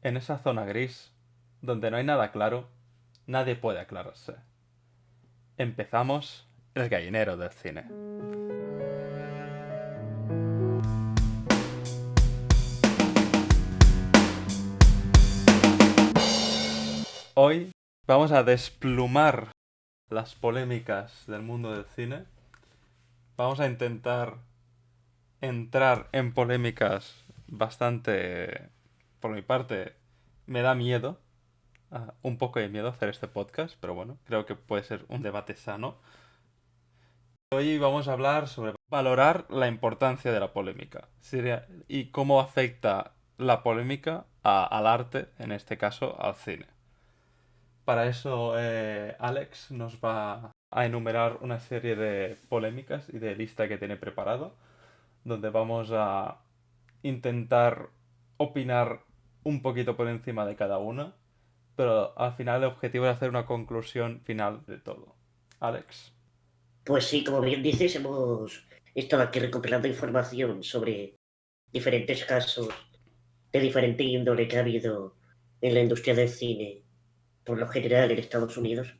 En esa zona gris, donde no hay nada claro, nadie puede aclararse. Empezamos el gallinero del cine. Hoy vamos a desplumar las polémicas del mundo del cine. Vamos a intentar entrar en polémicas bastante... Por mi parte, me da miedo. Un poco de miedo hacer este podcast, pero bueno, creo que puede ser un debate sano. Hoy vamos a hablar sobre valorar la importancia de la polémica y cómo afecta la polémica al arte, en este caso al cine. Para eso, Alex nos va a enumerar una serie de polémicas y de lista que tiene preparado, donde vamos a intentar opinar un poquito por encima de cada una, pero al final el objetivo es hacer una conclusión final de todo. Alex. Pues sí, como bien dices, hemos estado aquí recopilando información sobre diferentes casos de diferente índole que ha habido en la industria del cine, por lo general en Estados Unidos,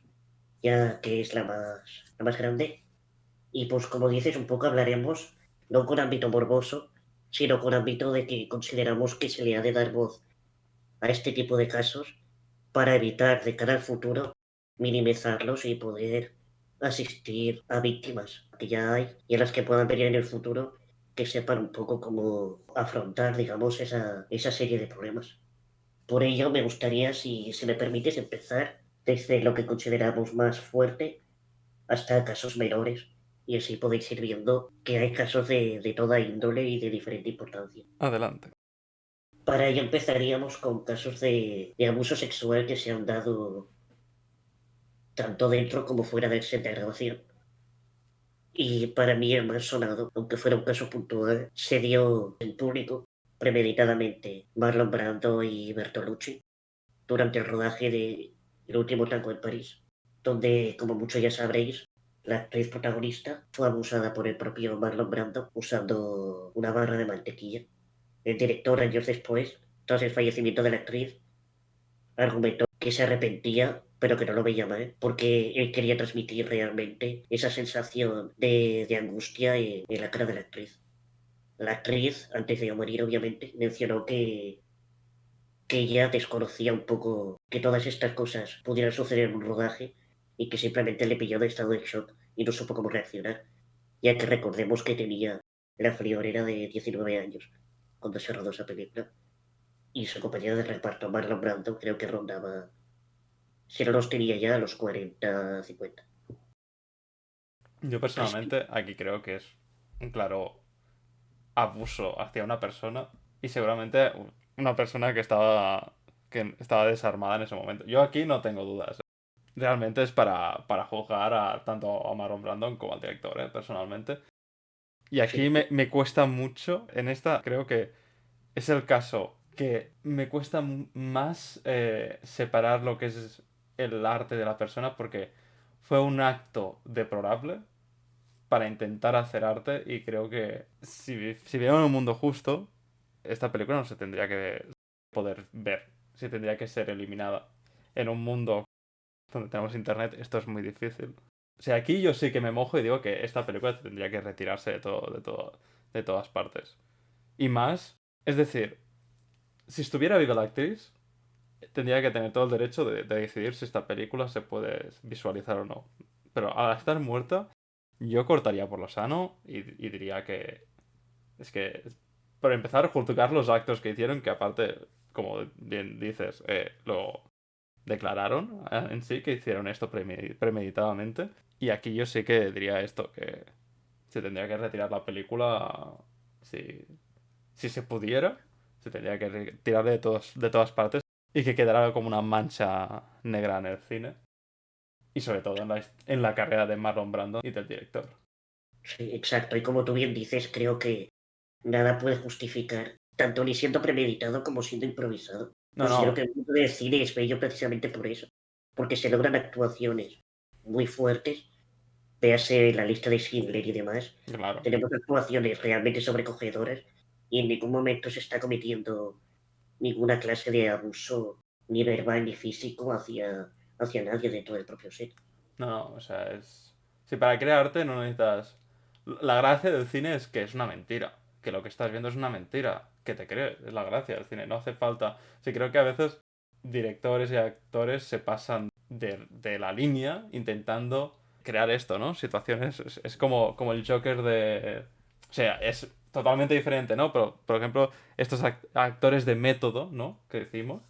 ya que es la más grande. Y pues como dices, un poco hablaremos, no con ámbito morboso, sino con ámbito de que consideramos que se le ha de dar voz a este tipo de casos para evitar de cara al futuro minimizarlos y poder asistir a víctimas que ya hay y a las que puedan venir en el futuro que sepan un poco cómo afrontar, digamos, esa serie de problemas. Por ello, me gustaría, si se me permites, empezar desde lo que consideramos más fuerte hasta casos menores, y así podéis ir viendo que hay casos de toda índole y de diferente importancia. Adelante. Para ello empezaríamos con casos de abuso sexual que se han dado tanto dentro como fuera del set de grabación. Y para mí el más sonado, aunque fuera un caso puntual, se dio en público, premeditadamente, Marlon Brando y Bertolucci, durante el rodaje de El último tango en París, donde, como muchos ya sabréis, la actriz protagonista fue abusada por el propio Marlon Brando usando una barra de mantequilla. El director, años después, tras el fallecimiento de la actriz, argumentó que se arrepentía, pero que no lo veía mal, porque él quería transmitir realmente esa sensación de angustia en la cara de la actriz. La actriz, antes de morir, obviamente, mencionó que ella desconocía un poco que todas estas cosas pudieran suceder en un rodaje y que simplemente le pilló de estado de shock y no supo cómo reaccionar, ya que recordemos que tenía la friolera de 19 años cuando se rodó esa película y su compañera de reparto, Marlon Brando, creo que rondaba, si no los tenía ya a los 40, 50. Yo Así, personalmente aquí creo que es un claro abuso hacia una persona y seguramente una persona que estaba desarmada en ese momento. Yo aquí no tengo dudas. Realmente es para juzgar tanto a Marlon Brandon como al director, personalmente. Y aquí sí, me cuesta mucho, en esta creo que es el caso que me cuesta más separar lo que es el arte de la persona porque fue un acto deplorable para intentar hacer arte y creo que si viviéramos en un mundo justo, esta película no se tendría que poder ver, se tendría que ser eliminada. En un mundo donde tenemos internet, esto es muy difícil. O sea, aquí yo sí que me mojo y digo que esta película tendría que retirarse de todas partes. Y más, es decir, si estuviera viva la actriz, tendría que tener todo el derecho de decidir si esta película se puede visualizar o no. Pero al estar muerta, yo cortaría por lo sano y diría que es que, por empezar, juzgar los actos que hicieron, que aparte, como bien dices, lo declararon en sí, que hicieron esto premeditadamente. Y aquí yo sí que diría esto, que se tendría que retirar la película si, si se pudiera. Se tendría que retirar de todas partes y que quedara como una mancha negra en el cine. Y sobre todo en la carrera de Marlon Brando y del director. sí, exacto. Y como tú bien dices, creo que nada puede justificar, tanto ni siendo premeditado como siendo improvisado. No, Considero no, que el mundo del cine es bello precisamente por eso, porque se logran actuaciones muy fuertes, véase la lista de Schindler y demás. claro. Tenemos actuaciones realmente sobrecogedoras y en ningún momento se está cometiendo ninguna clase de abuso ni verbal ni físico hacia nadie dentro del propio set. No, no, o sea, es... Si para crear arte no necesitas... La gracia del cine es que es una mentira. Que lo que estás viendo es una mentira. Que te crees, es la gracia del cine. No hace falta... Sí, creo que a veces directores y actores se pasan de la línea intentando crear esto, ¿no? Situaciones... Es como el Joker de... O sea, es totalmente diferente, ¿no? Pero, por ejemplo, estos actores de método, ¿no? Que decimos,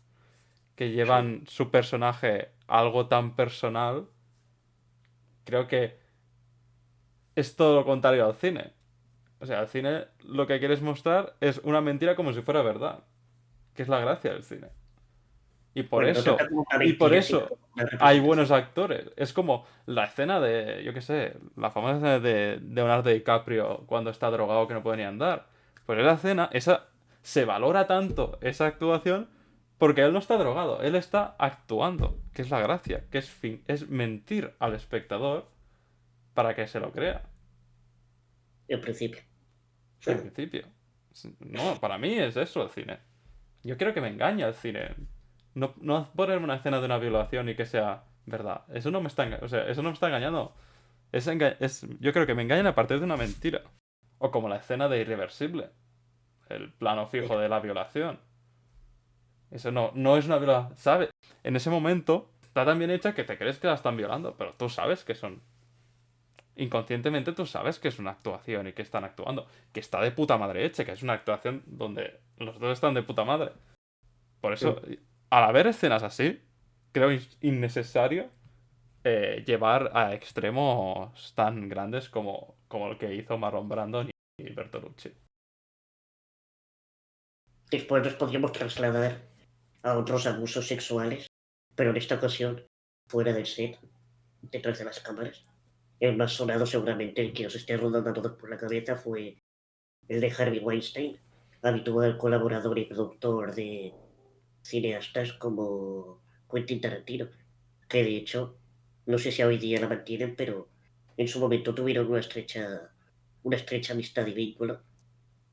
que Sí. llevan su personaje a algo tan personal, creo que es todo lo contrario al cine. O sea, el cine lo que quieres mostrar es una mentira como si fuera verdad, que es la gracia del cine. Y por Bueno, no eso, tanto como una y por mentira, sino eso como una hay buenos representación. actores. Es como la escena de, yo qué sé, la famosa escena de Leonardo DiCaprio cuando está drogado que no puede ni andar. Pues esa escena, esa se valora tanto esa actuación porque él no está drogado, él está actuando, que es la gracia, que es mentir al espectador para que se lo crea. En principio. En principio. No, para mí es eso el cine. Yo quiero que me engañe el cine. No, no ponerme una escena de una violación y que sea verdad. Eso no me está, o sea, eso no me está engañando. Yo creo que me engañan a partir de una mentira. O como la escena de Irreversible. El plano fijo de la violación. Eso no es una violación. ¿Sabes? En ese momento está tan bien hecha que te crees que la están violando. Pero tú sabes que son inconscientemente tú sabes que es una actuación y que están actuando, que está de puta madre hecha, que es una actuación donde los dos están de puta madre. Por eso, al haber escenas así, creo innecesario llevar a extremos tan grandes como el que hizo Marlon Brando y Bertolucci. Después nos podríamos trasladar a otros abusos sexuales, pero en esta ocasión fuera del set, detrás de las cámaras. El más sonado seguramente, el que os esté rondando a todos por la cabeza, fue el de Harvey Weinstein, habitual colaborador y productor de cineastas como Quentin Tarantino, que de hecho, no sé si hoy día la mantienen, pero en su momento tuvieron una estrecha amistad y vínculo,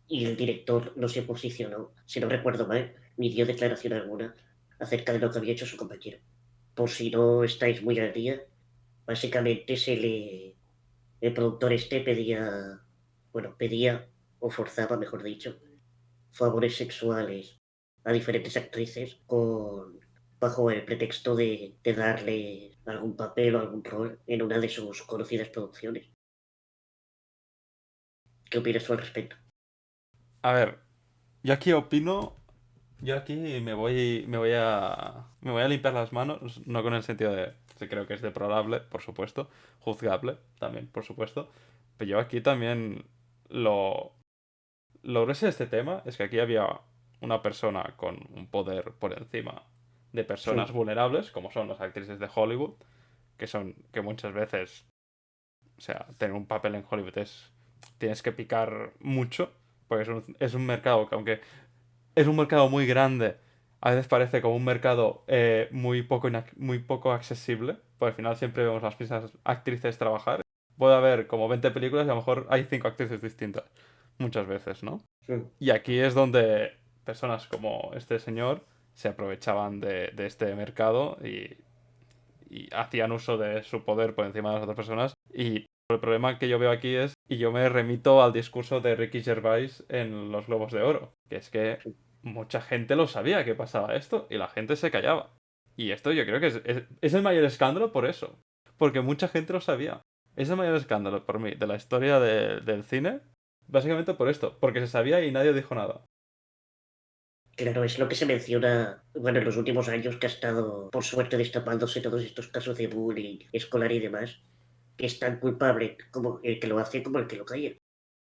y el director no se posicionó, si no recuerdo mal, ni dio declaración alguna acerca de lo que había hecho su compañero. Por si no estáis muy al día, básicamente el productor este pedía o forzaba, mejor dicho, favores sexuales a diferentes actrices bajo el pretexto de darle algún papel o algún rol en una de sus conocidas producciones. ¿Qué opinas tú al respecto? A ver, yo aquí opino, yo aquí me voy a limpiar las manos, no con el sentido de, sí creo que es deplorable, por supuesto, juzgable también, por supuesto, pero yo aquí también lo, lo grueso de este tema es que aquí había una persona con un poder por encima de personas Sí, vulnerables, como son las actrices de Hollywood, que muchas veces, o sea, tener un papel en Hollywood tienes que picar mucho, porque es un mercado que aunque es un mercado muy grande, a veces parece como un mercado muy poco accesible, porque al final siempre vemos las mismas actrices trabajar. Puede haber como 20 películas y a lo mejor hay 5 actrices distintas, muchas veces, ¿no? sí. Y aquí es donde personas como este señor se aprovechaban de este mercado y hacían uso de su poder por encima de las otras personas. Y el problema que yo veo aquí es, y yo me remito al discurso de Ricky Gervais en Los Globos de Oro, que es que mucha gente lo sabía que pasaba esto y la gente se callaba. Y esto yo creo que es el mayor escándalo por eso, porque mucha gente lo sabía. Es el mayor escándalo por mí de la historia del cine, básicamente por esto, porque se sabía y nadie dijo nada. Claro, es lo que se menciona, bueno, en los últimos años que ha estado, por suerte, destapándose todos estos casos de bullying escolar y demás, que es tan culpable como el que lo hace como el que lo calla, ya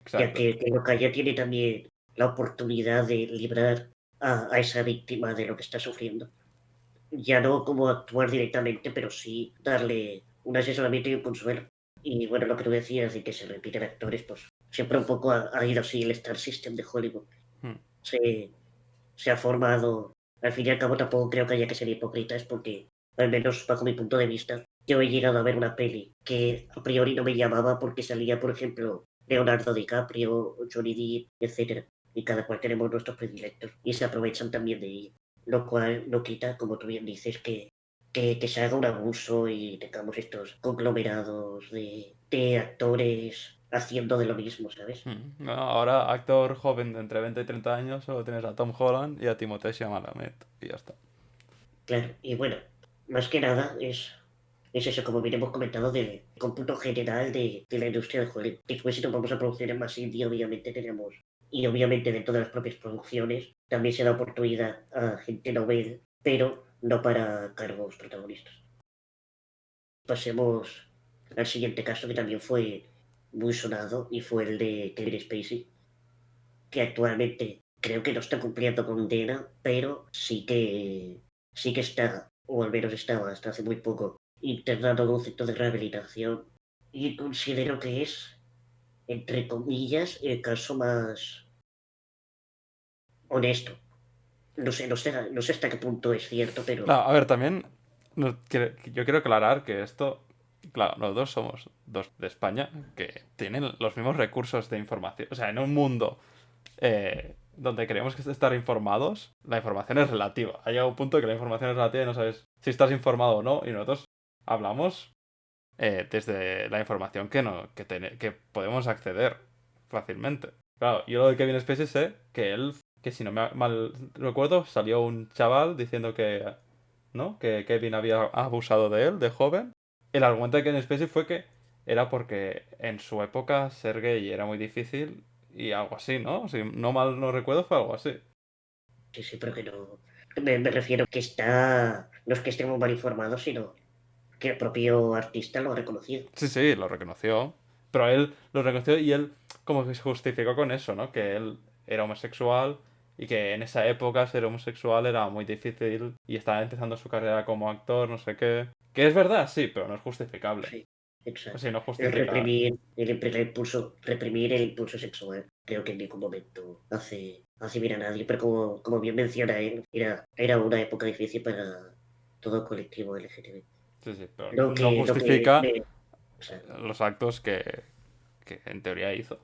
Exacto. que el que lo calla tiene también la oportunidad de librar a esa víctima de lo que está sufriendo. Ya no como actuar directamente, pero sí darle un asesoramiento y un consuelo. Y bueno, lo que tú decías de que se repiten actores, pues siempre un poco ha ido así el Star System de Hollywood. Hmm. Se, se ha formado, al fin y al cabo tampoco creo que haya que ser hipócritas porque, al menos bajo mi punto de vista, yo he llegado a ver una peli que a priori no me llamaba porque salía, por ejemplo, Leonardo DiCaprio, Johnny Depp, etcétera. y cada cual tenemos nuestros predilectos y se aprovechan también de ello. Lo cual no quita, como tú bien dices, que se haga un abuso y tengamos estos conglomerados de actores haciendo de lo mismo, ¿sabes? No, ahora, actor joven de entre 20 y 30 años, solo tienes a Tom Holland y a Timothée Chalamet. Y ya está. Claro, y bueno, más que nada es eso, como bien hemos comentado, del cómputo general de la industria del Hollywood. Después, si nos vamos a producciones más indie, obviamente tenemos, y obviamente dentro de las propias producciones, también se da oportunidad a gente novel, pero no para cargos protagonistas. Pasemos al siguiente caso que también fue muy sonado y fue el de Kevin Spacey, que actualmente creo que no está cumpliendo condena, pero sí que está, o al menos estaba hasta hace muy poco, internado en un centro de rehabilitación y considero que es, entre comillas, el caso más honesto. No sé hasta qué punto es cierto, pero No, a ver, también yo quiero aclarar que esto, claro, los dos somos dos de España que tienen los mismos recursos de información. O sea, en un mundo donde creemos que es estar informados, la información es relativa. Ha llegado un punto que la información es relativa y no sabes si estás informado o no, y nosotros hablamos desde la información que podemos acceder fácilmente. Claro, yo lo de Kevin Spacey sé que si no me mal recuerdo, salió un chaval diciendo que, ¿no? Que Kevin había abusado de él, de joven. El argumento de Kevin Spacey fue que era porque en su época ser gay era muy difícil y algo así, ¿no? Si no mal no recuerdo, fue algo así. sí, sí, pero que no. Me refiero que está. No es que estemos mal informados, sino que el propio artista lo ha reconocido. Sí, sí, lo reconoció. Pero él lo reconoció y él como que se justificó con eso, ¿no? Que él era homosexual y que en esa época ser homosexual era muy difícil y estaba empezando su carrera como actor, no sé qué. Que es verdad, sí, pero no es justificable. Sí, O exacto. sea, no El justifica. reprimir el impulso sexual, creo que en ningún momento hace bien a nadie, pero como bien menciona él, era una época difícil para todo el colectivo LGTB. Sí, sí, pero Lo no que, lo que justifica me, o sea, los actos que en teoría hizo.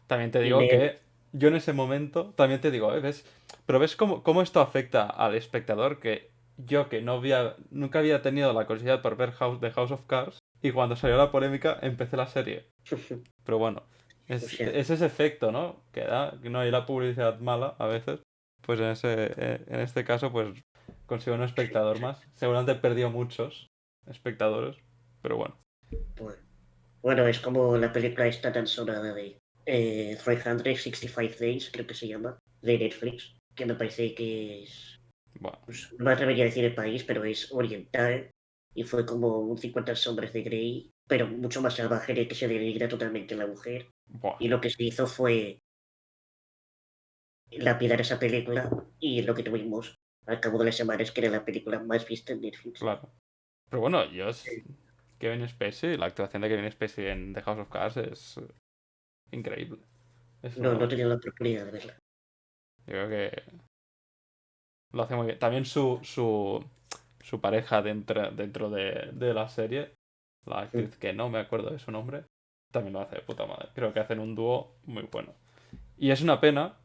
También te y digo me, que yo en ese momento, también te digo, ¿ves? Pero ves cómo esto afecta al espectador que yo que nunca había tenido la curiosidad por ver The House of Cards y cuando salió la polémica empecé la serie. Pero bueno, o sea, es ese efecto, ¿no? Que da, que no hay la publicidad mala a veces. Pues en este caso, pues consigo un sí, espectador más. Seguramente perdió muchos espectadores, pero bueno. bueno, bueno, es como la película esta tan sonada de 365 Days, creo que se llama, de Netflix, que me parece que es. Bueno, Pues, no me atrevería a decir el país, pero es oriental y fue como un 50 sombras de Grey, pero mucho más salvaje de que se denigra totalmente a la mujer. buah, Y lo que se hizo fue lapidar esa película y lo que tuvimos al cabo de las semanas que era la película más vista en Netflix. claro. Pero bueno, Kevin Spacey, la actuación de Kevin Spacey en The House of Cards es increíble. No he Eso, tenido la oportunidad de verla. yo creo que lo hace muy bien. También su pareja dentro de la serie, la Mm. actriz que no me acuerdo de su nombre, también lo hace de puta madre. Creo que hacen un dúo muy bueno. Y es una pena.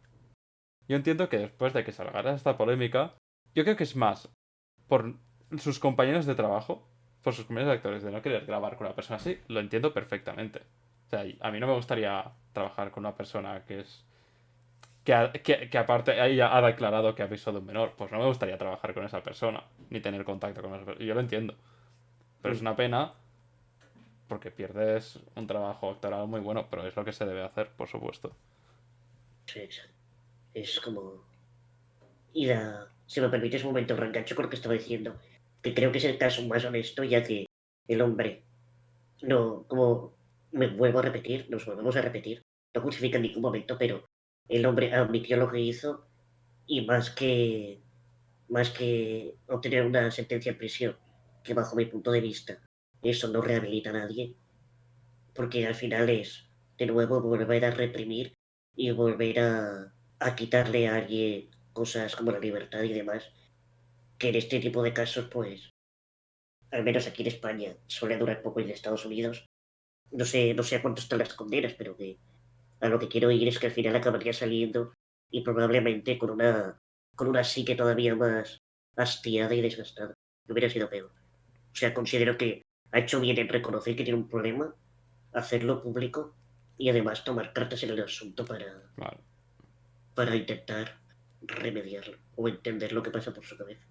Yo entiendo que después de que salga esta polémica, yo creo que es más por sus compañeros de trabajo, por sus compañeros de actores, de no querer grabar con una persona así, lo entiendo perfectamente. O sea, a mí no me gustaría trabajar con una persona que es. Que aparte ella ha declarado que ha visto de un menor. Pues no me gustaría trabajar con esa persona, ni tener contacto con esa persona. Yo lo entiendo. Pero es Mm. una pena porque pierdes un trabajo actoral muy bueno, pero es lo que se debe hacer, por supuesto. Sí, exacto. Es como. Si me permites un momento, reengancho con lo que estaba diciendo, que creo que es el caso más honesto, ya que el hombre no, como me vuelvo a repetir, nos volvemos a repetir, no justifica en ningún momento, pero el hombre admitió lo que hizo y más que obtener una sentencia en prisión, que bajo mi punto de vista eso no rehabilita a nadie, porque al final es de nuevo volver a reprimir y volver a quitarle a alguien cosas como la libertad y demás, que en este tipo de casos, pues, al menos aquí en España, suele durar poco y en Estados Unidos, no sé a cuánto están las condenas, pero que a lo que quiero ir es que al final acabaría saliendo y probablemente con una psique todavía más hastiada y desgastada, que hubiera sido peor. O sea, considero que ha hecho bien en reconocer que tiene un problema, hacerlo público y además tomar cartas en el asunto Claro. para intentar remediarlo o entender lo que pasa por su cabeza.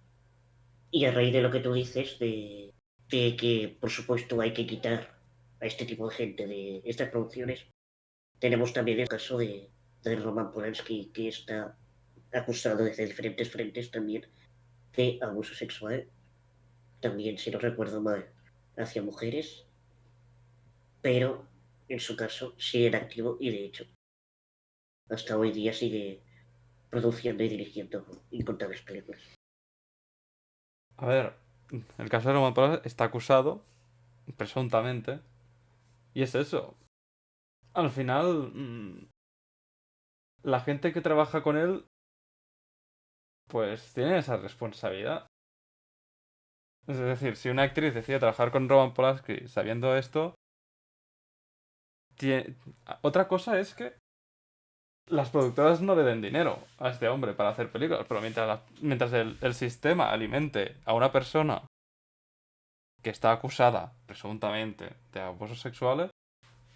Y a raíz de lo que tú dices, de que por supuesto hay que quitar a este tipo de gente de estas producciones, tenemos también el caso de Roman Polanski, que está acusado desde diferentes frentes también de abuso sexual, también, si no recuerdo mal, hacia mujeres, pero en su caso sigue en activo y de hecho hasta hoy día sigue produciendo y dirigiendo incontables películas. A ver, el caso de Roman Polanski está acusado, presuntamente, y es eso. Al final, la gente que trabaja con él, pues tiene esa responsabilidad. Es decir, si una actriz decide trabajar con Roman Polanski sabiendo esto, tiene... otra cosa es que las productoras no le den dinero a este hombre para hacer películas, pero mientras el sistema alimente a una persona que está acusada, presuntamente, de abusos sexuales,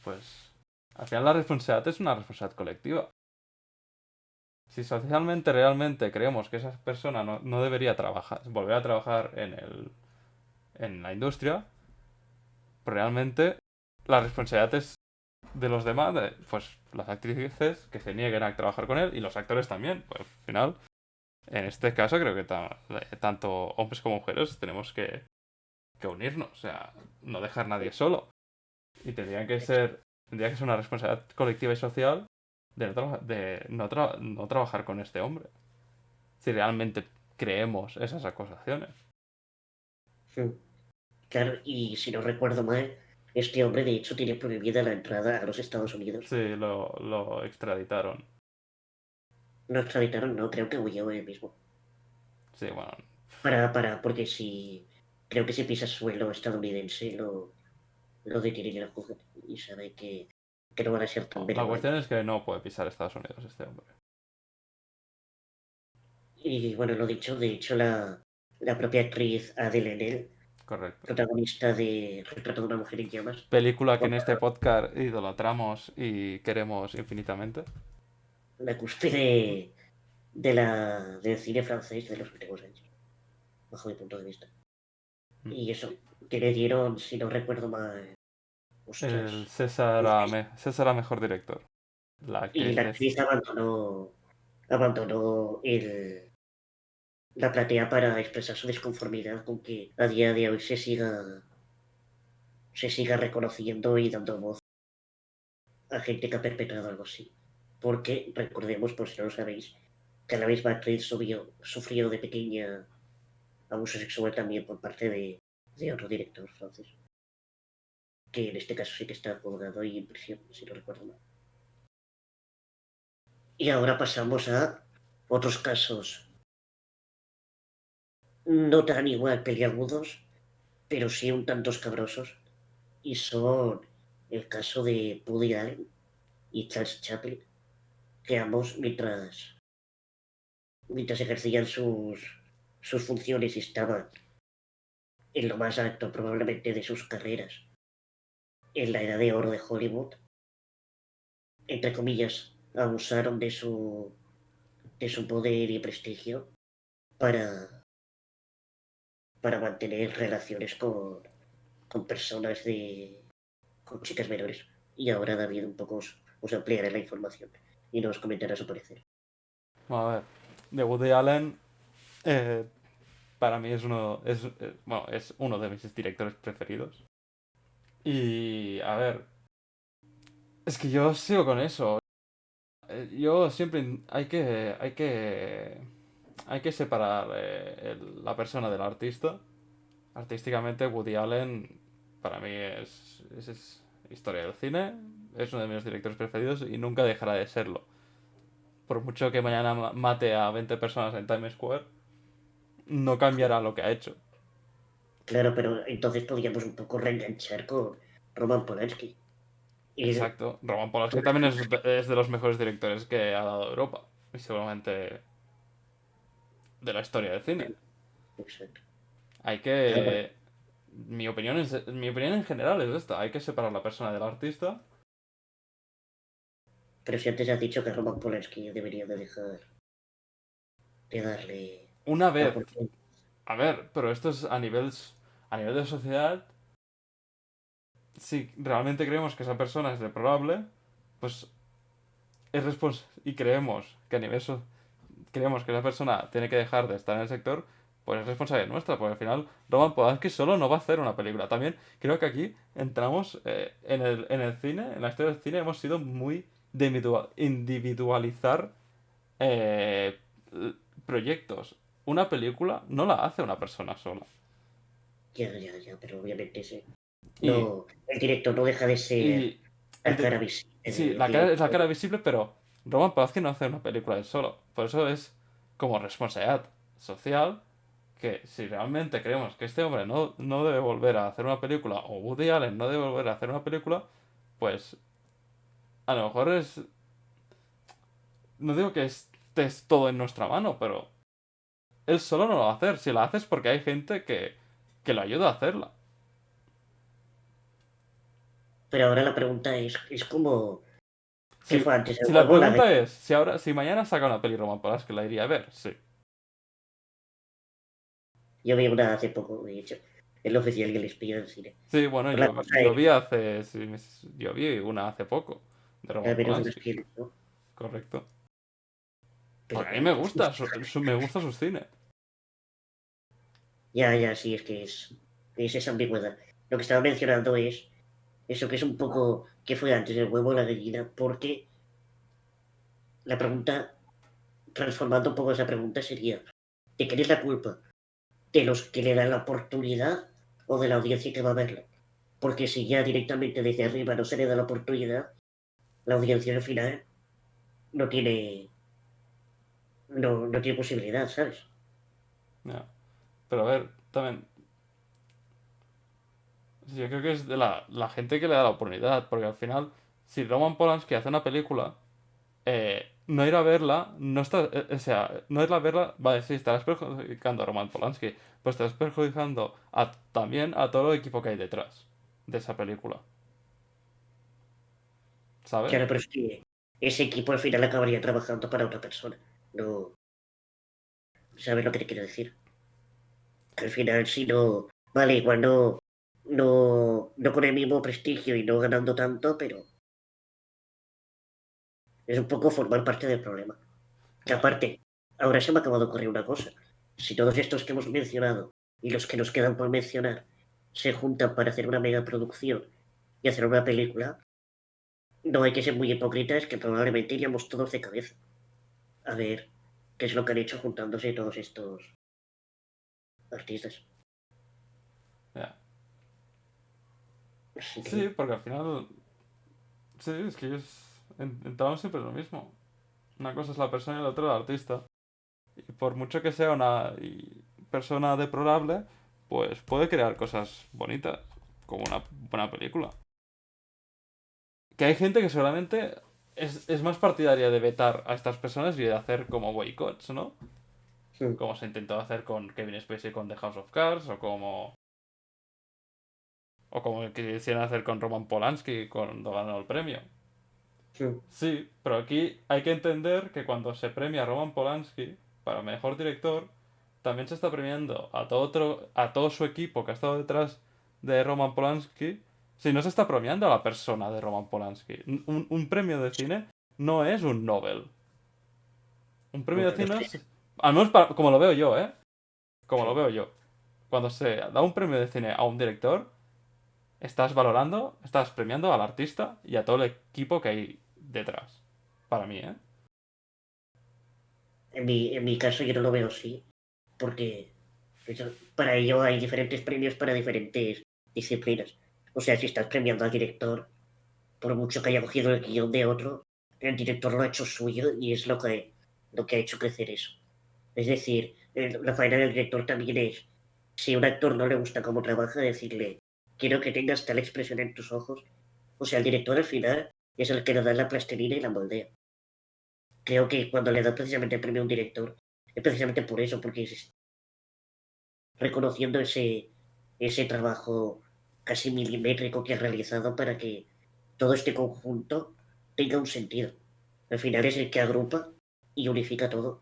pues al final la responsabilidad es una responsabilidad colectiva. Si socialmente realmente creemos que esa persona no debería volver a trabajar en la industria, pues realmente la responsabilidad es de los demás, pues las actrices que se nieguen a trabajar con él y los actores también. Pues al final, en este caso creo que tanto hombres como mujeres tenemos que unirnos, o sea, no dejar nadie solo. Y tendría que ser una responsabilidad colectiva y social de no trabajar con este hombre. Si realmente creemos esas acusaciones. Claro, y si no recuerdo mal, este hombre de hecho tiene prohibida la entrada a los Estados Unidos. Sí, lo extraditaron. No extraditaron, no, creo que huyó él mismo. Sí, bueno. Porque si, creo que si pisa suelo estadounidense lo detienen y lo juzgan y sabe que no van a ser tan La cuestión benevolentes. es que no puede pisar Estados Unidos este hombre. Y bueno, lo dicho, de hecho la propia actriz Adele Haenel, Correcto. protagonista de Retrato de una mujer en llamas, Película que en cuenta este podcast idolatramos y queremos infinitamente. la cúspide del cine francés de los últimos años, bajo mi punto de vista. Mm. Y eso, que le dieron, si no recuerdo mal, El ostras. César a mejor director. La Y actriz la es. actriz abandonó la platea para expresar su desconformidad con que a día de hoy se siga reconociendo y dando voz a gente que ha perpetrado algo así. Porque, recordemos, por si no lo sabéis, que la misma actriz sufrió de pequeña abuso sexual también por parte de otro director francés, que en este caso sí que está colgado y en prisión, si no recuerdo mal. Y ahora pasamos a otros casos no tan igual peliagudos, pero sí un tanto escabrosos, y son el caso de Woody Allen y Charles Chaplin, que ambos, mientras ejercían sus funciones y estaban en lo más alto probablemente de sus carreras, en la edad de oro de Hollywood, entre comillas, abusaron de su poder y prestigio para, para mantener relaciones con personas con chicas menores. Y ahora David un poco os ampliará la información y nos comentará su parecer. A ver. De Woody Allen. eh, para mí bueno, es uno de mis directores preferidos. Y. A ver. Es que yo sigo con eso. Yo siempre. Hay que separar la persona del artista. Artísticamente, Woody Allen para mí es historia del cine, es uno de mis directores preferidos y nunca dejará de serlo. Por mucho que mañana mate a 20 personas en Times Square, no cambiará lo que ha hecho. Claro, pero entonces podríamos un poco reenganchar con Roman Polanski. Y Exacto. Roman Polanski también es de los mejores directores que ha dado Europa. y seguramente de la historia del cine. Exacto. Hay Claro, pero, que... mi opinión en general es esta. Hay que separar la persona del artista. pero si antes has dicho que Roman Polanski debería de dejar de darle Una la vez. oportunidad. A ver, pero esto es a nivel de sociedad. Si realmente creemos que esa persona es deplorable, pues es y creemos que a nivel creemos que esa persona tiene que dejar de estar en el sector, pues es responsabilidad nuestra, porque al final Roman Polanski solo no va a hacer una película. También creo que aquí entramos en el cine, en la historia del cine hemos sido muy de individualizar eh, proyectos. Una película no la hace una persona sola. Ya, pero obviamente sí. Y, No, el director no deja de ser y la cara visible sí, del la cara es la director. cara visible, pero Roman Polanski no hace una película él solo. Por eso es como responsabilidad social que si realmente creemos que este hombre no debe volver a hacer una película, o Woody Allen no debe volver a hacer una película, pues a lo mejor es... No digo que estés todo en nuestra mano, pero él solo no lo va a hacer. Si la hace es porque hay gente que lo ayuda a hacerla. Pero ahora la pregunta es como, ¿qué Si, fue antes? ¿El si la huevo o la pregunta gallina? es, si mañana saca una peli Roman Polanski, la iría a ver, sí. Yo vi una hace poco, de hecho, el oficial que les pilló en el cine. Sí, bueno, Pero la cosa yo es, vi hace... sí, yo vi una hace poco de al Roman menos unos Polanski, kilos, ¿no? correcto. Pero Porque a mí bueno, me gusta, me gusta su cine. ya, sí, es esa ambigüedad. Lo que estaba mencionando es eso que es un poco, ¿qué fue antes, el huevo o la gallina? Porque la pregunta, transformando un poco esa pregunta, sería, ¿de quién es la culpa? ¿De los que le dan la oportunidad o de la audiencia que va a verla? Porque si ya directamente desde arriba no se le da la oportunidad, la audiencia al final no tiene, no tiene posibilidad, ¿sabes? Ya. Pero a ver, también, sí, yo creo que es de la gente que le da la oportunidad, porque al final, si Roman Polanski hace una película, no ir a verla, no está, o sea, no ir a verla, vale, sí, estarás perjudicando a Roman Polanski, pues estás perjudicando también a todo el equipo que hay detrás de esa película, ¿sabes? Claro, pero es que ese equipo al final acabaría trabajando para otra persona. No, ¿sabes lo que te quiero decir? Que al final, si no, vale, igual no con el mismo prestigio y no ganando tanto, pero es un poco formar parte del problema. Que Ya, aparte, ahora se me ha acabado de ocurrir una cosa. Si todos estos que hemos mencionado y los que nos quedan por mencionar se juntan para hacer una mega producción y hacer una película, no hay que ser muy hipócritas que probablemente iríamos todos de cabeza. A ver qué es lo que han hecho juntándose todos estos artistas. ya. Así Sí, que, porque al final, sí, es que ellos entramos siempre en lo mismo. Una cosa es la persona y la otra el artista. Y por mucho que sea una persona deplorable, pues puede crear cosas bonitas, como una buena película. Que hay gente que seguramente es más partidaria de vetar a estas personas y de hacer como boicots, ¿no? hmm, Como se intentó hacer con Kevin Spacey con The House of Cards, o como que quisieran hacer con Roman Polanski cuando ganó el premio. hmm. Sí, pero aquí hay que entender que cuando se premia a Roman Polanski para mejor director, también se está premiando a todo su equipo que ha estado detrás de Roman Polanski. Si no se está premiando a la persona de Roman Polanski. Un premio de cine no es un Nobel. Un premio de Bueno, no cine sé. es... Al menos como lo veo yo, ¿eh? Como lo Sí. veo yo. Cuando se da un premio de cine a un director, estás valorando, estás premiando al artista y a todo el equipo que hay detrás. Para mí, ¿eh? En mi caso yo no lo veo así, porque para ello hay diferentes premios para diferentes disciplinas. O sea, si estás premiando al director, por mucho que haya cogido el guión de otro, el director lo ha hecho suyo y es lo que ha hecho crecer eso. Es decir, la faena del director también es, si a un actor no le gusta cómo trabaja, decirle, quiero que tengas tal expresión en tus ojos. O sea, el director al final es el que le da la plastilina y la moldea. creo que cuando le da precisamente el premio a un director, es precisamente por eso, porque es reconociendo ese trabajo casi milimétrico que ha realizado para que todo este conjunto tenga un sentido. Al final es el que agrupa y unifica todo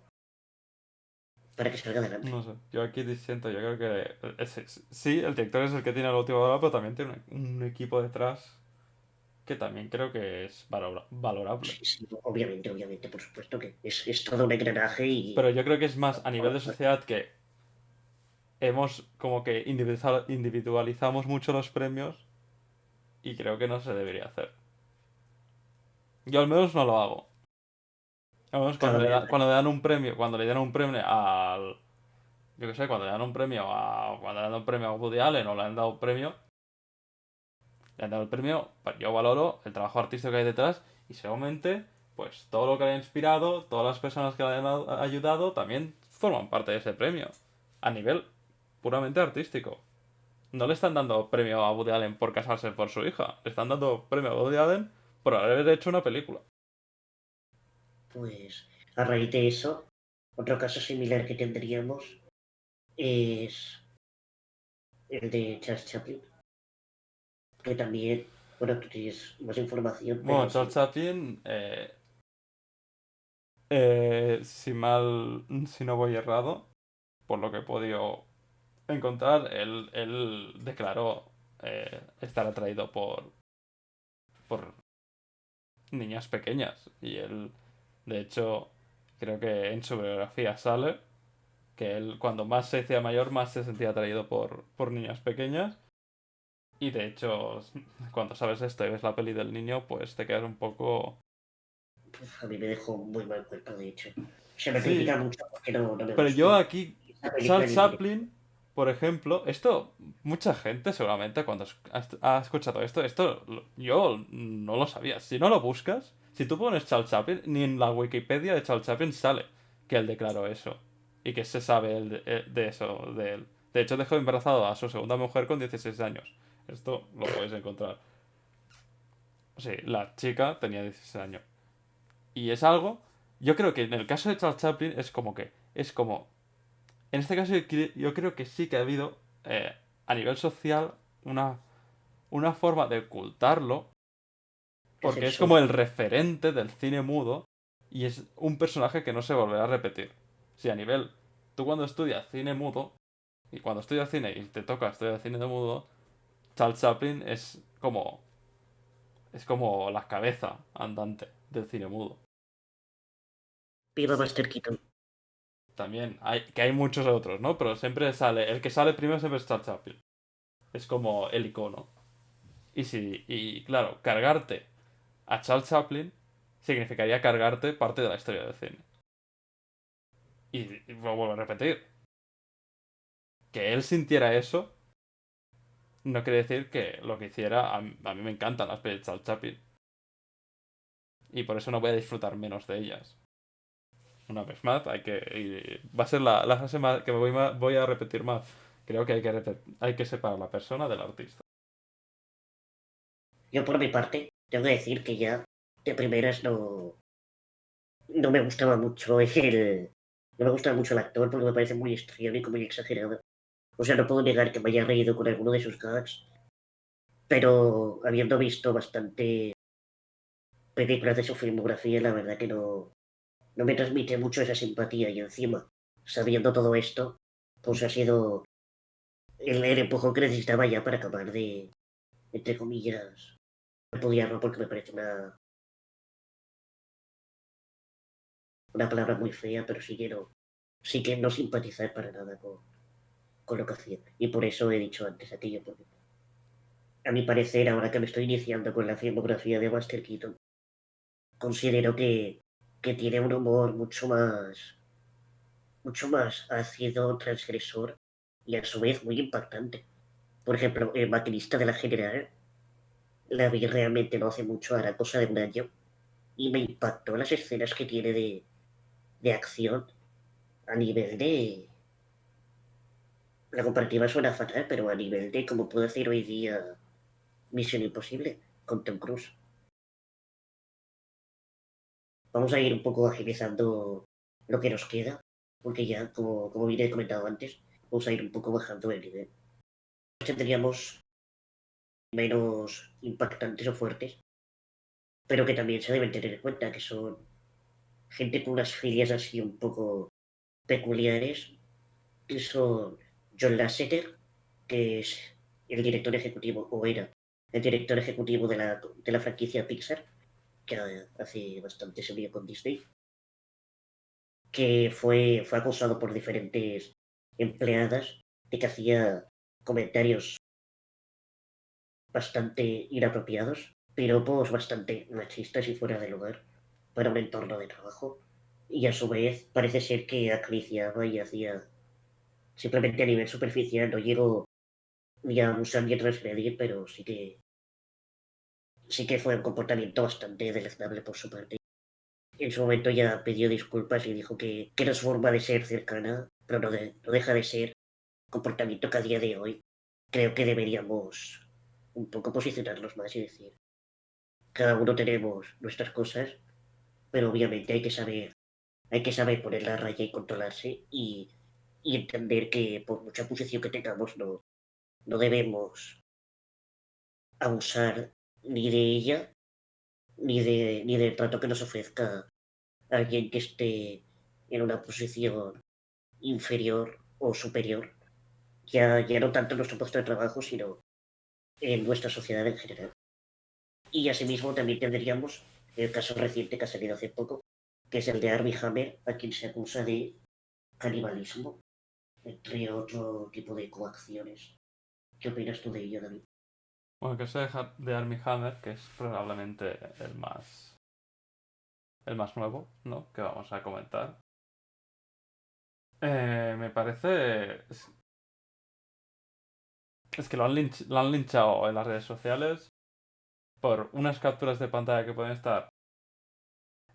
para que salga adelante. No sé, yo aquí disiento, yo creo que sí, el director es el que tiene la última palabra, pero también tiene un equipo detrás que también creo que es valorable. Sí, sí, obviamente, obviamente, por supuesto que es todo un engranaje y Pero yo creo que es más a nivel de sociedad que hemos como que individualizamos mucho los premios y creo que no se debería hacer. Yo al menos no lo hago. Al menos cada vez cuando le dan un premio, cuando le dan un premio al... Yo qué sé, cuando le dan un premio a... Cuando le dan un premio a Woody Allen o le han dado un premio, le han dado el premio, pues yo valoro el trabajo artístico que hay detrás y seguramente, pues todo lo que le ha inspirado, todas las personas que le han ayudado, también forman parte de ese premio. A nivel puramente artístico. No le están dando premio a Woody Allen por casarse por su hija. Le están dando premio a Woody Allen por haber hecho una película. pues a raíz de eso, otro caso similar que tendríamos es el de Charles Chaplin, que también, bueno, tú tienes más información, Bueno, pero Charles sí, Chaplin, si no voy errado, por lo que he podido encontrar, él declaró estar atraído por niñas pequeñas. Y él, de hecho, creo que en su biografía sale que él cuando más se hacía mayor, más se sentía atraído por niñas pequeñas. Y de hecho, cuando sabes esto y ves la peli del niño, pues te quedas un poco... a mí me dejó muy mal cuerpo, de hecho. Se me critica Sí, mucho porque no me pero yo gustó aquí, esa película Charles ni el director. Chaplin, por ejemplo, esto, mucha gente seguramente cuando ha escuchado esto yo no lo sabía. Si no lo buscas, si tú pones Charles Chaplin, ni en la Wikipedia de Charles Chaplin sale que él declaró eso. Y que se sabe de eso, de él. De hecho, dejó embarazado a su segunda mujer con 16 años. Esto lo puedes encontrar. Sí, la chica tenía 16 años. Y es algo, yo creo que en el caso de Charles Chaplin es como en este caso yo creo que sí que ha habido a nivel social una forma de ocultarlo, Que porque es censura. como el referente del cine mudo y es un personaje que no se volverá a repetir. Si a nivel, tú cuando estudias cine mudo y cuando estudias cine y te toca estudiar cine de mudo, Charles Chaplin es como la cabeza andante del cine mudo. Viva Buster Keaton. También hay muchos otros, ¿no? Pero siempre sale, el que sale primero siempre es Charles Chaplin. Es como el icono. Y claro, cargarte a Charles Chaplin significaría cargarte parte de la historia del cine. Y lo vuelvo a repetir, que él sintiera eso no quiere decir que lo que hiciera, a mí me encantan las pelis de Charles Chaplin. Y por eso no voy a disfrutar menos de ellas. Una vez más, va a ser la frase que voy a repetir más. Creo que hay que separar la persona del artista. Yo por mi parte, tengo que decir que ya de primeras no me gustaba mucho no me gustaba mucho el actor porque me parece muy histriónico, muy exagerado. O sea, no puedo negar que me haya reído con alguno de sus gags, pero habiendo visto bastante películas de su filmografía, la verdad que no me transmite mucho esa simpatía y encima, sabiendo todo esto, pues ha sido el empujón que necesitaba ya para acabar de, entre comillas, repudiarlo porque me parece una palabra muy fea, pero sí que no simpatizar para nada con lo que hacía. Y por eso he dicho antes aquello, porque a mi parecer, ahora que me estoy iniciando con la filmografía de Buster Keaton, considero que tiene un humor mucho más ácido, transgresor y a su vez muy impactante. Por ejemplo, el maquinista de la General la vi realmente no hace mucho, hará cosa de un año, y me impactó las escenas que tiene de acción a nivel de... La comparativa suena fatal, pero a nivel de cómo puedo hacer hoy día Misión Imposible con Tom Cruise. vamos a ir un poco agilizando lo que nos queda, porque ya, como bien he comentado antes, vamos a ir un poco bajando el nivel. Tendríamos menos impactantes o fuertes, pero que también se deben tener en cuenta que son gente con unas filias así un poco peculiares, que son John Lasseter, que es el director ejecutivo, o era el director ejecutivo de la franquicia Pixar, que hace bastante se lió con Disney, que fue acusado por diferentes empleadas de que hacía comentarios bastante inapropiados, piropos bastante machistas y fuera de lugar para un entorno de trabajo. Y a su vez parece ser que acariciaba y hacía simplemente a nivel superficial, no llegó ni a abusar ni a transgredir, pero sí que fue un comportamiento bastante deleznable por su parte. En su momento ya pidió disculpas y dijo que era su forma de ser cercana, pero no deja de ser comportamiento que a día de hoy creo que deberíamos un poco posicionarnos más y decir, cada uno tenemos nuestras cosas, pero obviamente hay que saber poner la raya y controlarse y entender que por mucha posición que tengamos no debemos abusar ni de ella ni del trato que nos ofrezca alguien que esté en una posición inferior o superior, ya no tanto en nuestro puesto de trabajo, sino en nuestra sociedad en general. Y asimismo también tendríamos el caso reciente que ha salido hace poco, que es el de Armie Hammer, a quien se acusa de canibalismo, entre otro tipo de coacciones. ¿Qué opinas tú de ello, David? Bueno, que sé de Armie Hammer, que es probablemente el más nuevo, ¿no? Que vamos a comentar. Me parece. Es que lo han linchado en las redes sociales por unas capturas de pantalla que pueden estar.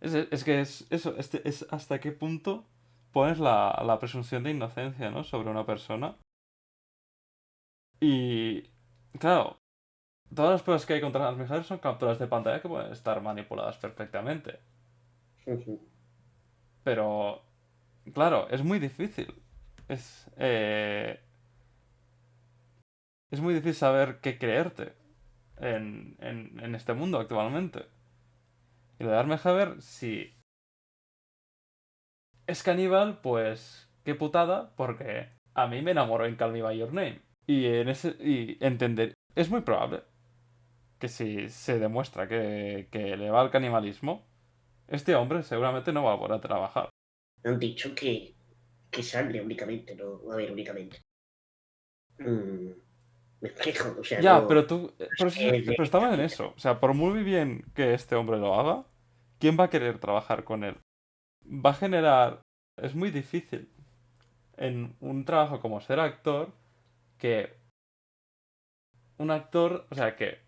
Es que es eso, es hasta qué punto pones la presunción de inocencia, ¿no? Sobre una persona. Y. Claro, todas las pruebas que hay contra las mujeres son capturas de pantalla que pueden estar manipuladas perfectamente. Ujú. Pero. Claro, es muy difícil. Es. Es muy difícil saber qué creerte en este mundo actualmente. Y lo de Armie Hammer, si es caníbal, pues qué putada, porque a mí me enamoró en Call Me By Your Name. Y entender, es muy probable que si se demuestra que le va al canibalismo, este hombre seguramente no va a poder trabajar. Han dicho que sangre únicamente, no va a haber únicamente. Mm, me explico, o sea, Ya, no. pero tú, Es de- pero estamos en eso. O sea, por muy bien que este hombre lo haga, ¿quién va a querer trabajar con él? Va a generar, es muy difícil en un trabajo como ser actor que un actor, o sea, que